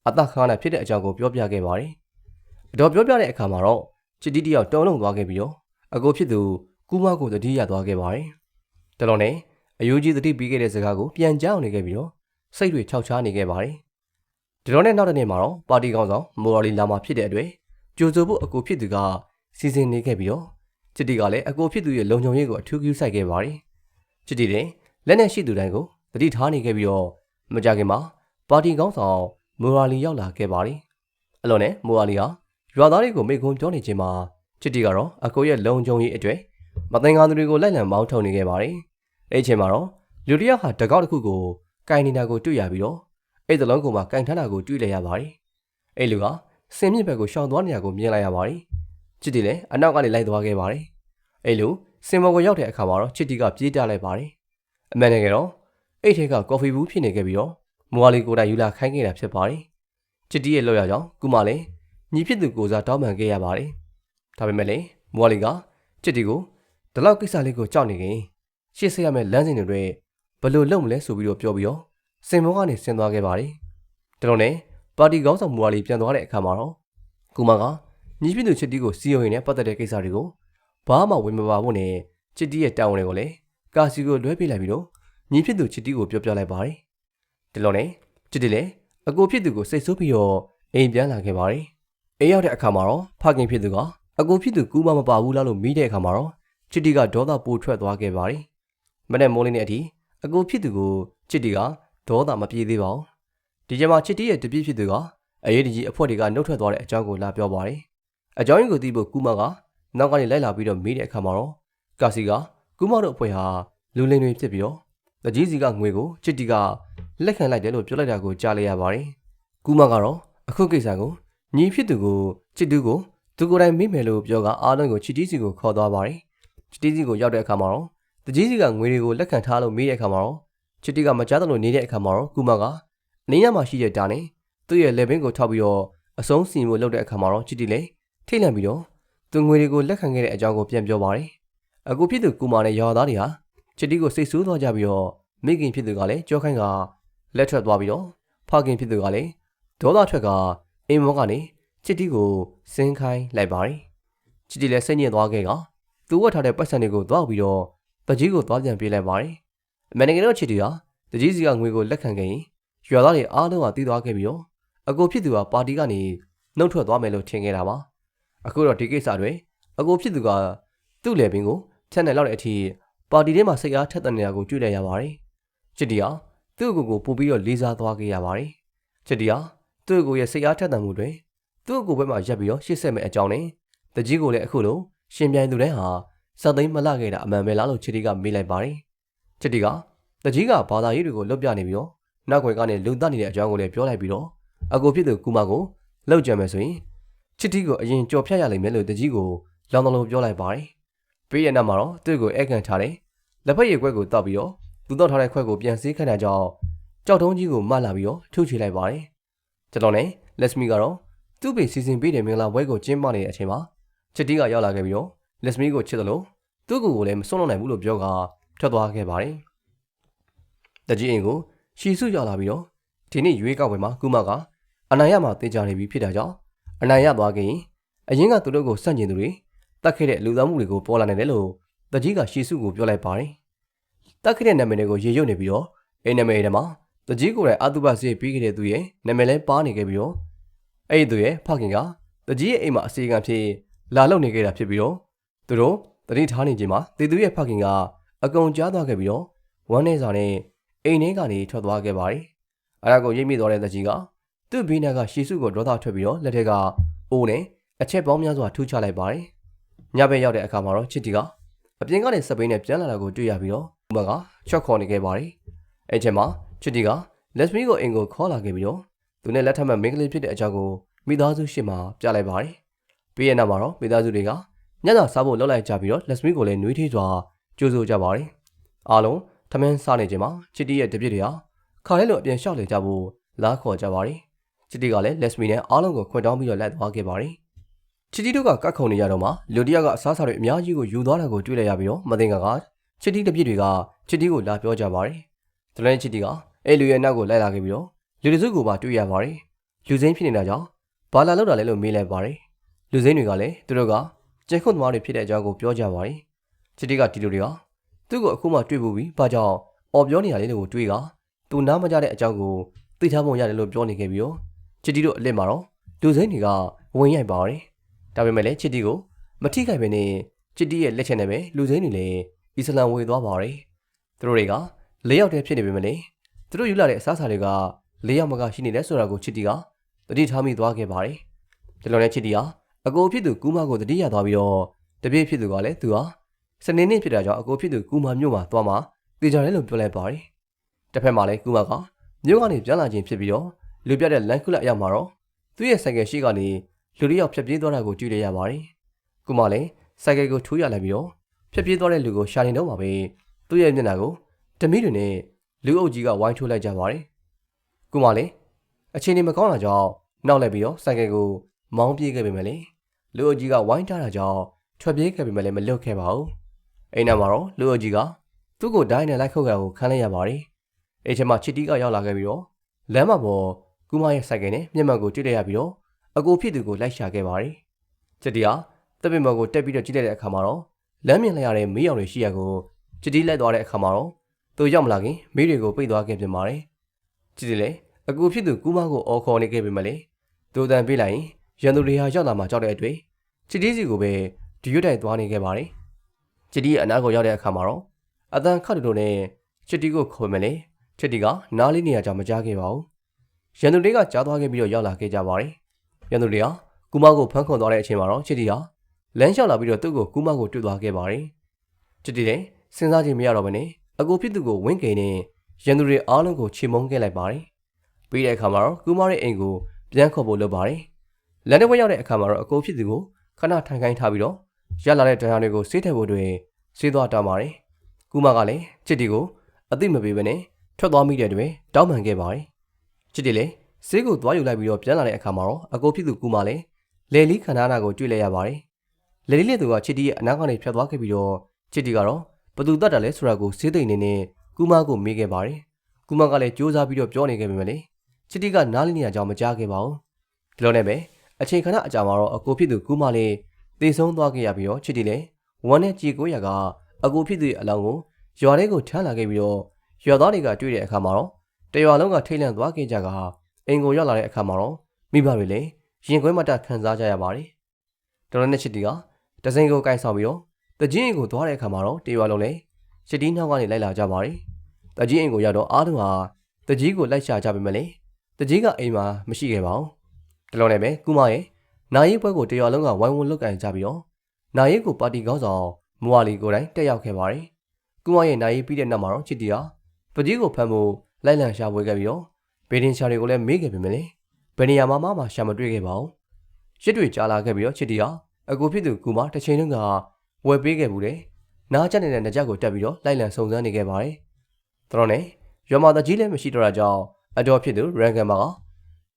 အသက်ခါနဲ့ဖြစ်တဲ့အကြောင်းကိုပြောပြခဲ့ပါတယ်။အတော်ပြောပြတဲ့အခါမှာတော့ချစ်တီတယောက်တုံးလုံးသွားခဲ့ပြီးတော့အကိုဖြစ်သူကူမကိုတတိရသွားခဲ့ပါတယ်။တလုံးနဲ့အယူကြီးတတိပြီးခဲ့တဲ့စကားကိုပြန်ကြောက်နေခဲ့ပြီးတော့စိတ်တွေခြောက်ခြားနေခဲ့ပါတယ်။ဒီလိုနဲ့နောက်တစ်နေ့မှာတော့ပါတီကောင်ဆောင်မိုရာလီလာမှာဖြစ်တဲ့အတွက်ကြိုဆိုဖို့အကိုဖြစ်သူကစီစဉ်နေခဲ့ပြီးတော့ချစ်တီကလည်းအကိုဖြစ်သူရဲ့လုံခြုံရေးကိုအထူးကူးဆိုင်ခဲ့ပါတယ်။ချစ်တီလည်းလက်နဲ့ရှိသူတိုင်းကိုတတိထားနေခဲ့ပြီးတော့မကြခင်မှာပါတီကောင်ဆောင်မိုရာလီရောက်လာခဲ့ပါတယ်။အဲ့လိုနဲ့မိုရာလီဟာရွာသားတွေကိုမိကွန်းပြောနေခြင်းမှာချစ်တီကတော့အကိုရဲ့လုံခြုံရေးအတွက်မသင်္ကာသူတွေကိုလိုက်လံမောင်းထုတ်နေခဲ့ပါတယ်။အဲ့ဒီချိန်မှာတော့လူတယောက်ဟာတကောက်တစ်ခုကိုကင်နေတာကိုတွေ့ရပြီးတော့အဲ့ဒီလုံးကိုမှကင်ထမ်းတာကိုတွေ့လိုက်ရပါတယ်။အဲ့လူကစင်မြင့်ဘက်ကိုရှောင်သွားနေတာကိုမြင်လိုက်ရပါတယ်။ချစ်တီလည်းအနောက်ကနေလိုက်သွားခဲ့ပါတယ်။အဲ့လူစင်မော်ကိုရောက်တဲ့အခါမှာတော့ချစ်တီကပြေးတက်လိုက်ပါတယ်။အမှန်တကယ်တော့အဲ့ထဲကကော်ဖီဘူးဖြစ်နေခဲ့ပြီးတော့မွာလီကိုတိုင်ယူလာခိုင်းခဲ့တာဖြစ်ပါတယ်။ချစ်တီရဲ့လောက်ရကြောင်းကူမလည်းညီဖြစ်သူကိုစားတောင်းပန်ခဲ့ရပါတယ်။ဒါပေမဲ့လည်းမွာလီကချစ်တီကိုဒီလောက်ကိစ္စလေးကိုကြောက်နေခင်ရှေ့ဆက်ရမယ့်လမ်းစဉ်တွေဘယ်လိုလုပ်မလဲဆိုပြီးတော့ပြောပြီးတော့စင်မောကနေဆင်းသွားခဲ့ပါတယ်။ဒါတော့နဲ့ပါတီကောင်းဆောင်မွာလီပြန်သွားတဲ့အခါမှာတော့ကူမကညီဖြစ်သူချစ်တီကိုစီယုံရင်နဲ့ပတ်သက်တဲ့ကိစ္စတွေကိုဘာမှဝင်မပါဘူးနဲ့ချစ်တီရဲ့တာဝန်တွေကိုလည်းကာစီကိုလွှဲပေးလိုက်ပြီးတော့ညီဖြစ်သူချစ်တီကိုပြောလိုက်ပါတယ်။ဒီလိုနဲ့ချစ်တီလည်းအကိုဖြစ်သူကိုစိတ်ဆိုးပြီးတော့အိမ်ပြန်လာခဲ့ပါတယ်။အိမ်ရောက်တဲ့အခါမှာတော့ဖခင်ဖြစ်သူကအကိုဖြစ်သူကူမပါဘူးလားလို့မိတဲ့အခါမှာတော့ချစ်တီကဒေါသပိုထွက်သွားခဲ့ပါတယ်။မနေ့မိုးလင်းတဲ့အထိအကိုဖြစ်သူကိုချစ်တီကဒေါသမပြေသေးပါဘူး။ဒီချိန်မှာချစ်တီရဲ့တပြည့်ဖြစ်သူကအရေးတကြီးအဖွဲ့တွေကနှုတ်ထွက်သွားတဲ့အကြောင်းကိုလာပြောပါတယ်။အကြောင်းရင်းကိုသိဖို့ကူမကနောက်ကနေလိုက်လာပြီးတော့မိတဲ့အခါမှာတော့ကာစီကကူမတို့အဖွဲ့ဟာလူလိမ်တွေဖြစ်ပြီးတော့တကြီးစီကငွေကိုချစ်တီကလက်ခံလိုက်တယ်လို့ပြောလိုက်တာကိုကြားလိုက်ရပါတယ်။ကူမကတော့အခုကိစ္စကိုညီဖြစ်သူကိုချစ်သူကိုသူကိုယ်တိုင်မိမယ်လို့ပြောကအားလုံးကိုချစ်တီစီကိုခေါ်သွားပါတယ်။ချစ်တီစီကိုရောက်တဲ့အခါမှာတော့ တကြီးစီကငွေတွေကိုလက်ခံထားလို့မေးတဲ့အခါမှာတော့ချစ်တီကမကြားသလိုနေတဲ့အခါမှာတော့ကူမကအနည်းငယ်မှရှိတဲ့တာနဲ့သူ့ရဲ့လက်ဘင်းကိုထောက်ပြီးတော့အဆုံးစီမှုလုပ်တဲ့အခါမှာတော့ချစ်တီလည်းထိတ်လန့်ပြီးတော့သူငွေတွေကိုလက်ခံခဲ့တဲ့အကြောင်းကိုပြန်ပြောပါတယ်။အခုဖြစ်သူကူမနဲ့ရွာသားတွေဟာချစ်တီကိုစိတ်ဆိုးသွားကြပြီးတော့မိခင်ဖြစ်သူကလည်းကြောခိုင်းကလက်ထွက်သွားပြီးတော့ဖခင်ဖြစ်သူကလည်းဒေါသထွက်ကအိမ်မောကနေချစ်တီကိုစင်းခိုင်းလိုက်ပါတယ်။ချစ်တီလည်းစိတ်ညစ်သွားခဲ့ကသူဝတ်ထားတဲ့ပတ်စံတွေကိုသွားပြီးတော့တကြီးကိုသွားပြန်ပြေးလိုက်ပါတယ်။အမေနိုင်ငံတော်ချစ်တီဟာတကြီးစီကငွေကိုလက်ခံခဲ့ရင်ရွာသားတွေအားလုံးကတီးသွားခဲ့ပြီးတော့အကိုဖြစ်သူကပါတီကနေနှုတ်ထွက်သွားမယ်လို့ထင်ခဲ့တာပါ။အခုတော့ဒီကိစ္စတွေအကိုဖြစ်သူကသူ့လေပင်ကိုဖြတ်နေလောက်တဲ့အထိပါတီထဲမှာစိတ်အားထက်သန်နေတာကိုတွေ့လိုက်ရပါတယ်။ချစ်တီဟာသူ့အကိုကိုပို့ပြီးတော့လေးစားသွားခဲ့ရပါတယ်။ချစ်တီဟာသူ့အကိုရဲ့စိတ်အားထက်သန်မှုတွေသူ့အကိုဘက်မှာရပ်ပြီးတော့ရှေ့ဆက်မဲ့အကြောင်းနဲ့တကြီးကိုလည်းအခုလိုရှင်ပြိုင်သူတိုင်းဟာစသိမ်းမလှခဲ့တာအမှန်ပဲလားလို့ချစ်တီကမေးလိုက်ပါတယ်။ချစ်တီကတကြီးကဘာသာရေးတွေကိုလွတ်ပြနေပြီးတော့နောက်ွယ်ကနေလုံတက်နေတဲ့အကြောင်းကိုလည်းပြောလိုက်ပြီးတော့အကိုဖြစ်သူကူမကိုလောက်ကြံမယ်ဆိုရင်ချစ်တီကိုအရင်ကြော်ဖြတ်ရလိမ့်မယ်လို့တကြီးကိုလောင်တလုံးပြောလိုက်ပါတယ်။ပြီးရတဲ့နောက်မှာတော့သူ့ကိုဧကန်ထားတယ်လက်ဖက်ရည်ခွက်ကိုတောက်ပြီးတော့သူတောက်ထားတဲ့ခွက်ကိုပြန်ဆေးခိုင်းတာကြောင့်ကြောက်တုံးကြီးကိုမတ်လာပြီးတော့ထုတ်ချလိုက်ပါတယ်။ကျွန်တော်နဲ့လက်စမီကတော့သူ့ပေစီစဉ်ပေးတဲ့မင်္ဂလာပွဲကိုကျင်းပနေတဲ့အချိန်မှာချစ်တီကရောက်လာခဲ့ပြီးတော့လက်စမီကိုချစ်တယ်လို့သူ့ကိုလည်းမစွန့်လွတ်နိုင်ဘူးလို့ပြောကထွက်သွားခဲ့ပါတယ်။တကြီးအိမ်ကိုရှီစုရောက်လာပြီးတော့ဒီနေ့ရွေးကောက်ပွဲမှာကူမကအနိုင်ရမှာတင်ကြနေပြီဖြစ်တာကြောင့်အနိုင်ရသွားခဲ့ရင်အရင်ကသူတို့ကိုစန့်ကျင်သူတွေတတ်ခဲ့တဲ့လူသားမှုတွေကိုပေါ်လာနိုင်တယ်လို့တကြီးကရှီစုကိုပြောလိုက်ပါတယ်။တတ်ခဲ့တဲ့နာမည်တွေကိုရေရုပ်နေပြီးတော့အိမ်နာမည်ထဲမှာတကြီးကိုယ်တိုင်အတုပစေးပြီးခဲ့တဲ့သူရဲ့နာမည်လည်းပါနေခဲ့ပြီးတော့အဲ့ဒီသူရဲ့ဖခင်ကတကြီးရဲ့အိမ်မှာအစီအကံဖြစ်လာလောက်နေခဲ့တာဖြစ်ပြီးတော့သူတို့တတိထားနေခြင်းမှာတေသူရဲ့ဖခင်ကအကုန်ကြားသွားခဲ့ပြီးတော့ဝမ်းနေစာနဲ့အိမ်ထဲကနေထွက်သွားခဲ့ပါတယ်။အဲဒါကိုရိပ်မိသွားတဲ့တကြီးကသူ့ဘေးနာကရှီစုကိုဒေါသထွက်ပြီးတော့လက်ထက်ကအိုးနဲ့အချက်ပေါင်းများစွာထူးချလိုက်ပါတယ်။ညဘက်ရောက်တဲ့အခါမှာတော့ချစ်တီကအပြင်ကနေစပိန်နဲ့ပြန်လာတာကိုတွေ့ရပြီးတော့ဥမကချော့ခေါ်နေခဲ့ပါတယ်။အဲ့ချိန်မှာချစ်တီကလက်စမီကိုအိမ်ကိုခေါ်လာခဲ့ပြီးတော့သူနဲ့လက်ထပ်မဲ့မိန်းကလေးဖြစ်တဲ့အကြောင်းကိုမိသားစုရှေ့မှာပြလိုက်ပါတယ်။ပြီးရနောက်မှာတော့မိသားစုတွေကညစာစားဖို့လောက်လိုက်ကြပြီးတော့လက်စမီကိုလည်းနှွေးထွေးစွာကြိုးဆိုကြပါတယ်။အားလုံးထမင်းစားနေချိန်မှာချစ်တီရဲ့တပြစ်တွေဟာခါလဲလို့အပြင်လျှောက်လေကြဖို့လားခေါ်ကြပါတယ်။ချစ်တီကလည်းလက်စမီနဲ့အားလုံးကိုခွင့်တောင်းပြီးတော့လိုက်သွားခဲ့ပါတယ်။ချစ်တီတို့ကကတ်ခုံနေရတော့မှလူတယောက်ကအစားအစာတွေအများကြီးကိုယူသွားတာကိုတွေ့လိုက်ရပြီးတော့မသိင်ကချစ်တီတပြစ်တွေကချစ်တီကိုလာပြောကြပါတယ်။သူလည်းချစ်တီကအဲ့လူရဲ့နောက်ကိုလိုက်လာခဲ့ပြီးတော့လူတစုကိုပါတွေ့ရပါတယ်။လူစိမ်းဖြစ်နေတာကြောင့်ဘာလာလောက်တာလဲလို့မေးလိုက်ပါတယ်။လူစိမ်းတွေကလည်းသူတို့ကကျဲခွန်သမားတွေဖြစ်တဲ့အကြောင်းကိုပြောကြပါတယ်။ချစ်တီကဒီလူတွေကသူ့ကိုအခုမှတွေ့ဖို့ပြီးဘာကြောင့်အော်ပြောနေရလဲလို့တွေးကသူနားမကြတဲ့အကြောင်းကိုသိထားပုံရတယ်လို့ပြောနေခဲ့ပြီးတော့ချစ်တီတို့အလစ်မှာတော့လူစိမ်းတွေကဝင်ရိုက်ပါတယ်။ဒါပေမဲ့လည်းချစ်တီကိုမထိခိုက်ပဲနဲ့ချစ်တီရဲ့လက်ချက်နဲ့ပဲလူစိမ်းတွေလည်းအစ္စလမ်ဝေသွားပါတယ်။သူတို့တွေက၄ယောက်တည်းဖြစ်နေပေမဲ့လည်းသူတို့ယူလာတဲ့အစားအစာတွေက၄ယောက်မကရှိနေတယ်ဆိုတာကိုချစ်တီကတတိထားမိသွားခဲ့ပါတယ်။ဒီလိုနဲ့ချစ်တီဟာအကိုဖြစ်သူကူမကိုတတိရသွားပြီးတော့တပြည့်ဖြစ်သူကလည်းသူဟာစနေနေ့ဖြစ်တာကြောင့်အကိုဖြစ်သူကူမမြို့မှာသွားမှတည်ကြတယ်လို့ပြောလိုက်ပါတယ်။တစ်ဖက်မှာလည်းကူမကမြို့ကနေပြန်လာခြင်းဖြစ်ပြီးတော့လူပြတဲ့လမ်းခုလက်အရောက်မှာတော့သူ့ရဲ့ဆိုင်ကယ်ရှိကနေလူတစ်ယောက်ဖြတ်ပြေးသွားတာကိုတွေ့ရပါတယ်။ကူမလည်းဆိုင်ကယ်ကိုထိုးရလိုက်ပြီးတော့ဖြတ်ပြေးသွားတဲ့လူကိုရှာနေတော့မှာပဲသူ့ရဲ့မျက်နှာကိုဓမီတွေနဲ့လူအုပ်ကြီးကဝိုင်းထိုးလိုက်ကြပါတယ်။ကူမလည်းအချိန်ကြီးမကောင်းတာကြောင့်နောက်လိုက်ပြီးတော့ဆိုင်ကယ်ကိုမောင်းပြေးခဲ့ပေမဲ့လေလူအုပ်ကြီးကဝိုင်းထားတာကြောင့်ထွက်ပြေးခဲ့ပေမဲ့လည်းမလွတ်ခဲ့ပါဘူး။အိမ်နောက်မှာတော့လူအုပ်ကြီးကသူ့ကိုဒိုင်းနဲ့လိုက်ခုတ်ကြကိုခံလိုက်ရပါတယ်။အဲ့ချိန်မှာချစ်တီကရောက်လာခဲ့ပြီးတော့လမ်းမပေါ်ကူမရဲ့ဆိုင်ကယ်နဲ့မျက်မှန်ကိုတွေ့လိုက်ရပြီးတော့အကိုဖြစ်သူကိုလိုက်ရှာခဲ့ပါတယ်။ချစ်တီကတပ်ပင်မော်ကိုတက်ပြီးတော့ကြည့်လိုက်တဲ့အခါမှာတော့လမ်းမြင်လိုက်ရတဲ့မီးရောင်တွေရှိရကိုချစ်တီလိုက်သွားတဲ့အခါမှာတော့သူရောက်မလာခင်မီးတွေကိုပိတ်သွားခဲ့ပြန်ပါတယ်။ချစ်တီလည်းအကိုဖြစ်သူကူမကိုအော်ခေါ်နေခဲ့ပေမဲ့လေသူတန်ပေးလိုက်ရင်ရန်သူတွေဟာရောက်လာမှကြောက်တဲ့အတွေ့ချစ်တီစီကိုပဲဒီရွတ်တိုက်သွားနေခဲ့ပါတယ်။ချစ်တီရဲ့အနားကိုရောက်တဲ့အခါမှာတော့အတန်ခတ်တူနဲ့ချစ်တီကိုခေါ်မယ်လေချစ်တီကနားလေးနေရာကြောင်မကြားခဲ့ပါဘူး။ရန်သူတွေကကြားသွားခဲ့ပြီးတော့ရောက်လာခဲ့ကြပါတယ်။ရန်သူတွေကကူမကိုဖမ်းခေါ်သွားတဲ့အချိန်မှာတော့ချစ်တီဟာလမ်းလျှောက်လာပြီးတော့သူ့ကိုကူမကိုတွေ့သွားခဲ့ပါတယ်။ချစ်တီလည်းစဉ်းစားခြင်းမရတော့ဘဲနဲ့အကိုဖြစ်သူကိုဝင်းကိန်နဲ့ရန်သူတွေအားလုံးကိုချေမုန်းခဲ့လိုက်ပါတယ်။ပြီးတဲ့အခါမှာတော့ကူမရဲ့အိမ်ကိုပြန်ခေါ်ဖို့လုပ်ပါတယ်။လန်ဒန်ဝဲရောက်တဲ့အခါမှာတော့အကိုဖြစ်သူကိုခဏထိုင်ခိုင်းထားပြီးတော့ရလာတဲ့ဒဏ်ရာတွေကိုဆေးထည့်ဖို့တွေဆေးသွားတောင်းပါတယ် ကူမာကလည်းချစ်တီကိုအသိမပေးဘဲနဲ့ထွက်သွားမိတဲ့တွင်တောင်းပန်ခဲ့ပါတယ်ချစ်တီလည်းဆေးကိုသွားယူလိုက်ပြီးတော့ပြန်လာတဲ့အခါမှာတော့အကိုဖြစ်သူကူမာလည်းလေလီခန္ဓာနာကိုတွေ့လိုက်ရပါတယ်လေလီလက်သူကချစ်တီရဲ့အနားကနေဖြတ်သွားခဲ့ပြီးတော့ချစ်တီကတော့ဘသူတတ်တယ်လဲဆိုတာကိုစေးသိမ့်နေနဲ့ကူမာကိုမေးခဲ့ပါတယ်ကူမာကလည်းကြိုးစားပြီးတော့ပြောနေခဲ့ပေမဲ့လေချစ်တီကနားလည်နေရကြောင်းမကြားခဲ့ပါဘူးဒီလိုနဲ့ပဲအချိန်ခဏအကြာမှာတော့အကိုဖြစ်သူကူမာလည်းသေဆုံးသွားခဲ့ရပြီးတော့ချစ်တီလည်းဝမ်းနဲ့ကြေကိုရကအကိုဖြစ်သူရဲ့အလောင်းကိုရွာထဲကိုထမ်းလာခဲ့ပြီးတော့ရွာသားတွေကတွေ့တဲ့အခါမှာတော့တရွာလုံးကထိတ်လန့်သွားခဲ့ကြကအိမ်ကိုရောက်လာတဲ့အခါမှာတော့မိဘတွေလည်းရင်ခွဲမတခံစားကြရပါတယ်တော်တော်နဲ့ချစ်တီကတစိန်ကိုကိုင်ဆောင်ပြီးတော့တကြီးအိမ်ကိုသွားတဲ့အခါမှာတော့တရွာလုံးလည်းချစ်တီနှောင်းကနေလိုက်လာကြပါတယ်တကြီးအိမ်ကိုရောက်တော့အားလုံးဟာတကြီးကိုလိုက်ရှာကြပေမဲ့လေတကြီးကအိမ်မှာမရှိခဲ့ပါဘူးဒီလိုနဲ့ပဲကူမရဲ့နာရီပွဲကိုတရွာလုံးကဝိုင်းဝန်းလုတ်ကန်ကြပြီးတော့နာရီကိုပါတီကောင်းဆောင်မွာလီကိုယ်တိုင်တက်ရောက်ခဲ့ပါတယ်ကူမရဲ့နာရီပြီးတဲ့နောက်မှာတော့ချစ်တီဟာတကြီးကိုဖမ်းဖို့လိုက်လံရှာဖွေခဲ့ပြီးတော့ဘေဒင်ရှာတွေကိုလည်းမေးခဲ့ပေမဲ့လေဘယ်နေရာမှာမှရှာမတွေ့ခဲ့ပါဘူးရစ်တွေကြားလာခဲ့ပြီးတော့ချစ်တီဟာအကူဖြစ်သူကူမတစ်ချိန်လုံးကဝယ်ပေးခဲ့ဘူးတယ်နားကျနေတဲ့နှကြကိုတက်ပြီးတော့လိုက်လံစုံစမ်းနေခဲ့ပါတယ်။တော်နဲ့ရွာမှာတကြီးလည်းမရှိတော့တာကြောင့်အတော်ဖြစ်သူရန်ကန်မာ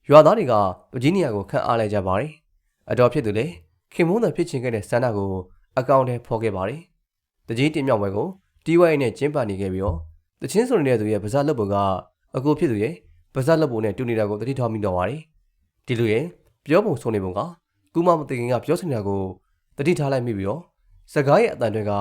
ကရွာသားတွေကဗဂျီးနီးယားကိုခန့်အားလိုက်ကြပါတယ်။အတော်ဖြစ်သူလည်းခင်မုန်းတဲ့ဖြစ်ချင်ခဲ့တဲ့ဆန္ဒကိုအကောင့်ထဲဖော်ခဲ့ပါတယ်။တကြီးတင်မြောက်ပွဲကိုတီးဝိုင်းနဲ့ကျင်းပနေခဲ့ပြီးတော့တချင်းစုံနေတဲ့သူရဲ့ပါဇက်လက်ပုံကအကူဖြစ်သူရဲ့ပါဇက်လက်ပုံနဲ့တူနေတာကိုတတိထောက်မိတော့ပါတယ်။ဒီလူရဲ့ပြောပုံဆိုနေပုံကကူမမသိခင်ကပြောစနေတာကိုတတိထားလိုက်မိပြီးတော့စကားရဲ့အတန်တွေ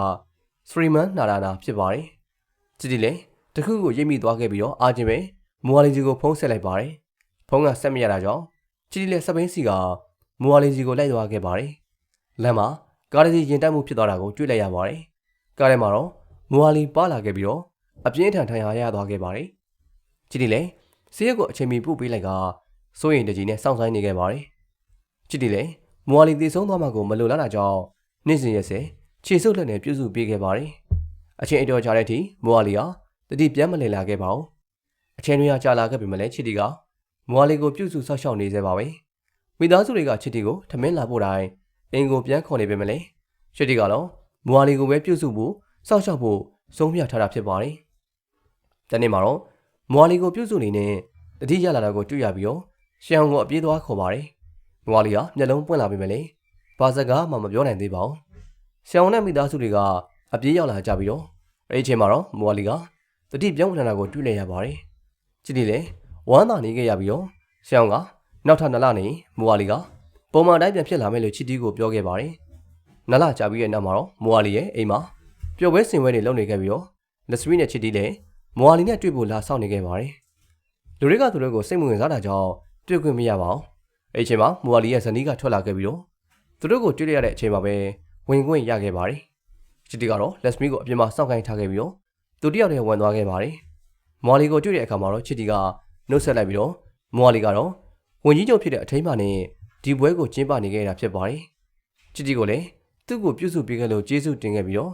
ကစရီမန်နာနာဖြစ်ပါတယ်။ချစ်တီလည်းတခုကိုရိပ်မိသွားခဲ့ပြီးတော့အားချင်းပဲမူဝါလီဂျီကိုဖုံးဆက်လိုက်ပါတယ်။ဖုံးကဆက်မရတာကြောင့်ချစ်တီလည်းစပိန်စီကမူဝါလီဂျီကိုလိုက်သွားခဲ့ပါတယ်။လမ်းမှာကားတစ်စီးရင်တိုက်မှုဖြစ်သွားတာကိုတွေ့လိုက်ရပါတယ်။ကားထဲမှာတော့မူဝါလီပါလာခဲ့ပြီးတော့အပြင်းထန်ထန်ရသွားခဲ့ပါတယ်။ချစ်တီလည်းဆေးရုံကိုအချိန်မီပို့ပေးလိုက်ကစိုးရင်တကြီးနဲ့စောင့်ဆိုင်နေခဲ့ပါတယ်။ချစ်တီလည်းမူဝါလီသေဆုံးသွားမှကိုမလိုလားတာကြောင့်နေ့စဉ်ရက်ဆက်ခြေဆုပ်လက်နဲ့ပြုစုပေးခဲ့ပါတယ်။အချိန်အတော်ကြာတဲ့အထိမူဝါလီဟာတတိပြန်မလည်လာခဲ့ပါဘူး။အချိန်တွေကကြာလာခဲ့ပြီမလဲချစ်တီကမူဝါလီကိုပြုစုဆောက်ရှောက်နေသေးပါပဲ။မိသားစုတွေကချစ်တီကိုထမင်းလာဖို့တိုင်းအင်ကိုပြန်ခေါ်နေပေမဲ့လေချစ်တီကတော့မူဝါလီကိုပဲပြုစုဖို့ဆောက်ရှောက်ဖို့ဆုံးဖြတ်ထားတာဖြစ်ပါတယ်။တနေ့မှာတော့မူဝါလီကိုပြုစုနေနဲ့တတိရလာတာကိုတွေ့ရပြီးတော့ရှောင်းကိုအပြေးသွားခေါ်ပါတယ်။မူဝါလီကမျက်လုံးပွင့်လာပြီမလဲဘာစကားမှမပြောနိုင်သေးပါဘူး။ရှောင်းနဲ့မိသားစုတွေကအပြေးရောက်လာကြပြီးတော့အဲဒီအချိန်မှာတော့မူဝါလီကတတိပြောင်းဝင်လာတာကိုတွေ့လိုက်ရပါတယ်။ချစ်တီလည်းဝမ်းသာနေခဲ့ရပြီးတော့ရှောင်းကနောက်ထပ်2လနေမူဝါလီကပုံမှန်တိုင်းပြန်ဖြစ်လာမယ်လို့ချစ်တီကိုပြောခဲ့ပါတယ်။2လကြာပြီးတဲ့နောက်မှာတော့မူဝါလီရဲ့အိမ်မှာပျော်ပွဲဆင်ပွဲတွေလုပ်နေခဲ့ပြီးတော့လက်စမီနဲ့ချစ်တီလည်းမူဝါလီနဲ့တွေ့ဖို့လာဆောင်နေခဲ့ပါတယ်။လူတွေကသူတို့ကိုစိတ်မဝင်စားတာကြောင့်တွေ့ခွင့်မရပါဘူး။အဲဒီအချိန်မှာမူဝါလီရဲ့ဇနီးကထွက်လာခဲ့ပြီးတော့သူတို့ကိုတွေ့ရတဲ့အချိန်မှာပဲဝင်ခွင့်ရခဲ့ပါတယ်။ချစ်တီကတော့လက်စမီကိုအပြင်မှာစောင့်ခိုင်းထားခဲ့ပြီးတော့သူတယောက်တည်းဝင်သွားခဲ့ပါတယ်။မူဝါလီကိုတွေ့တဲ့အခါမှာတော့ချစ်တီကနှုတ်ဆက်လိုက်ပြီးတော့မူဝါလီကတော့ဝင်ကြီးချုပ်ဖြစ်တဲ့အထိမ်းအမှန်နဲ့ဒီပွဲကိုကျင်းပနေခဲ့တာဖြစ်ပါတယ်။ချစ်တီကိုလည်းသူ့ကိုပြုစုပေးခဲ့လို့ကျေးဇူးတင်ခဲ့ပြီးတော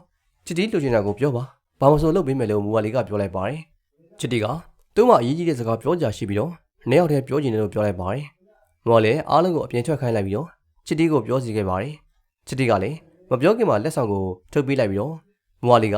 ့ချစ်တီလိုချင်တာကိုပြောပါ။ဘာမဆိုလုပ်ပေးမယ်လို့မူဝါလီကပြောလိုက်ပါတယ်။ချစ်တီကသူ့မှာအရေးကြီးတဲ့စကားပြောကြရှိပြီးတော့နှစ်ယောက်တည်းပြောချင်တယ်လို့ပြောလိုက်ပါတယ်။မူဝါလီအားလုံးကိုအပြင်ထွက်ခိုင်းလိုက်ပြီးတော့ချစ်တီကိုပြောစီခဲ့ပါတယ်။ချစ်တီကလည်းမပြောခင်မှာလက်ဆောင်ကိုထုတ်ပေးလိုက်ပြီးတော့မူဝါလီက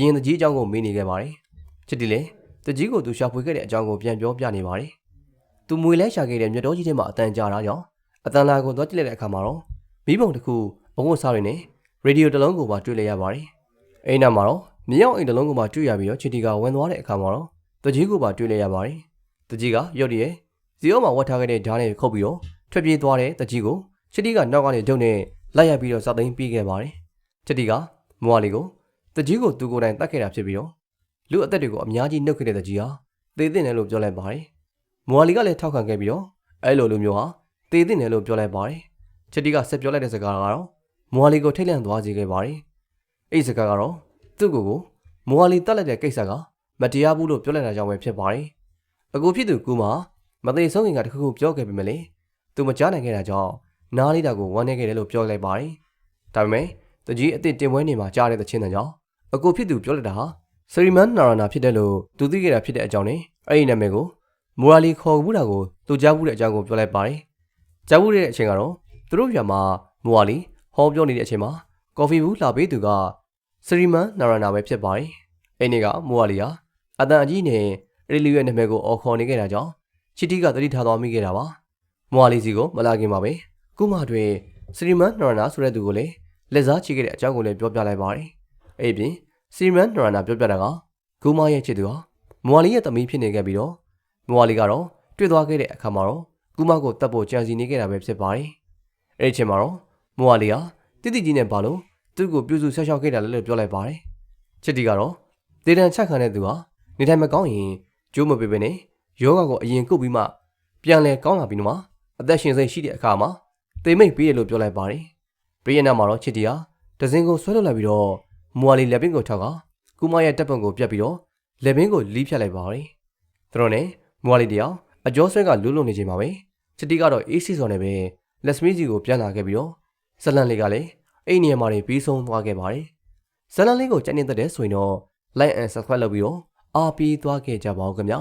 အရင်တကြီးအကြောင်းကိုမေးနေခဲ့ပါတယ်။ချစ်တီလည်းတကြီးကိုသူရှာဖွေခဲ့တဲ့အကြောင်းကိုပြန်ပြောပြနေပါတယ်။သူမွေလဲရှာခဲ့တဲ့မြတ်တော်ကြီးထဲမှာအတန်ကြာတာကြောင့်အတန်လာကိုသွားကြည့်လိုက်တဲ့အခါမှာတော့မီးပုံတစ်ခုအဝတ်စားတွေနဲ့ရေဒီယိုတစ်လုံးကိုပါတွေ့လိုက်ရပါတယ်။အိမ်နောက်မှာတော့မြေအောင်အိမ်တစ်လုံးကိုပါတွေ့ရပြီးတော့ချစ်တီကဝင်သွားတဲ့အခါမှာတော့တကြီးကိုပါတွေ့လိုက်ရပါတယ်။တကြီးကရုတ်တရက်ဇီယောမှာဝတ်ထားခဲ့တဲ့ဓာတ်နဲ့ခုတ်ပြီးတော့ထွက်ပြေးသွားတဲ့တကြီးကိုချစ်တီကနောက်ကနေဒုတ်နဲ့လိုက်ရပြီးတော့စသိမ်းပြေးခဲ့ပါတယ်။ချစ်တီကမွာလီကိုတကြီးကိုသူကိုယ်တိုင်တတ်ခဲ့တာဖြစ်ပြီးတော့လူအသက်တွေကိုအများကြီးနှုတ်ခဲ့တဲ့တကြီးဟာသေသင့်တယ်လို့ပြောလိုက်ပါတယ်။မွာလီကလည်းထောက်ခံခဲ့ပြီးတော့အဲ့လိုလူမျိုးဟာသေသင့်တယ်လို့ပြောလိုက်ပါတယ်။ချစ်တီကဆက်ပြောလိုက်တဲ့စကားကတော့မွာလီကိုထိတ်လန့်သွားစေခဲ့ပါတယ်။အဲ့ဒီစကားကတော့သူ့ကိုမွာလီတတ်လိုက်တဲ့ကိစ္စကမတရားဘူးလို့ပြောလိုက်တာကြောင့်ပဲဖြစ်ပါတယ်။အကူဖြစ်သူကူမမသေးဆုံးခင်ကတခုခုပြောခဲ့ပေမဲ့လေသူမကြားနိုင်ခဲ့တာကြောင့်နားလေးတာကိုဝမ်းနေခဲ့တယ်လို့ပြောလိုက်ပါတယ်။ဒါပေမဲ့တကြီးအစ်စ်တင်ပွဲနေမှာကြားတဲ့သချင်းတန်ကြောင့်အကူဖြစ်သူပြောလိုက်တာဟာစရီမန်နာရနာဖြစ်တယ်လို့သူသိခဲ့တာဖြစ်တဲ့အကြောင်းနဲ့အဲ့ဒီနာမည်ကိုမူရာလီခေါ်ဘူးတာကိုသူကြားဘူးတဲ့အကြောင်းကိုပြောလိုက်ပါတယ်။ကြားဘူးတဲ့အချိန်ကတော့သူတို့ရွာမှာမူရာလီဟောပြောနေတဲ့အချိန်မှာကော်ဖီဘူးလာပေးသူကစရီမန်နာရနာပဲဖြစ်ပါတယ် အိမ်နေကမိုးဝါလီဟာအတန်အကြီးနဲ့အေလီရဲ့နာမည်ကိုအော်ခေါ်နေခဲ့တာကြောင့်ချစ်တီကသတိထားသွားမိခဲ့တာပါမိုးဝါလီစီကိုမလာခင်ပါပဲကုမတွင်စီရီမန်နရနာဆိုတဲ့သူကိုလည်းလက်စားချီခဲ့တဲ့အကြောင်းကိုလည်းပြောပြလိုက်ပါတယ်အဲ့ဒီပြင်စီရီမန်နရနာပြောပြတာကကုမရဲ့ချစ်သူဟာမိုးဝါလီရဲ့သမီးဖြစ်နေခဲ့ပြီးတော့မိုးဝါလီကတော့တွေ့သွားခဲ့တဲ့အခါမှာတော့ကုမကိုတတ်ဖို့ကြံစည်နေခဲ့တာပဲဖြစ်ပါတယ်အဲ့ဒီချိန်မှာတော့မိုးဝါလီဟာတိတိကြီးနဲ့ပါလို့သူ့ကိုပြုစုဆက်ရှောက်ခဲ့တာလည်းလို့ပြောလိုက်ပါတယ်ချစ်တီကတော့ဒေတန်ချက်ခံတဲ့သူဟာနေထိုင်မကောင်းရင်ကျိုးမပေးဘဲနဲ့ယောဂကိုအရင်ကုတ်ပြီးမှပြန်လဲကောင်းလာပြီးတော့မှအသက်ရှင်စိတ်ရှိတဲ့အခါမှာတိမ်မိတ်ပေးတယ်လို့ပြောလိုက်ပါတယ်ပြည်ရနာမှာတော့ချစ်တီဟာဒဇင်ကိုဆွဲလွတ်လိုက်ပြီးတော့မွာလီလက်ပင်ကိုထောက်ကကုမရဲ့တပ်ပုံကိုပြတ်ပြီးတော့လက်ပင်ကိုလီးဖြတ်လိုက်ပါတယ်သူတို့နဲ့မွာလီတယောက်အကျော်ဆွဲကလူးလုံနေချိန်မှာပဲချစ်တီကတော့အေးစီစော်နဲ့ပဲလက်စမီးကြီးကိုပြန်လာခဲ့ပြီးတော့ဇလန်လေးကလည်းအိမ်နေရာမှာပြီးဆုံးသွားခဲ့ပါတယ်ဇလန်လေးကိုကြိုက်နေတဲ့ဆိုရင်တော့ like and subscribe လုပ်ပြီးတော့အားပေးသွားခဲ့ကြပါဦးခင်ဗျာ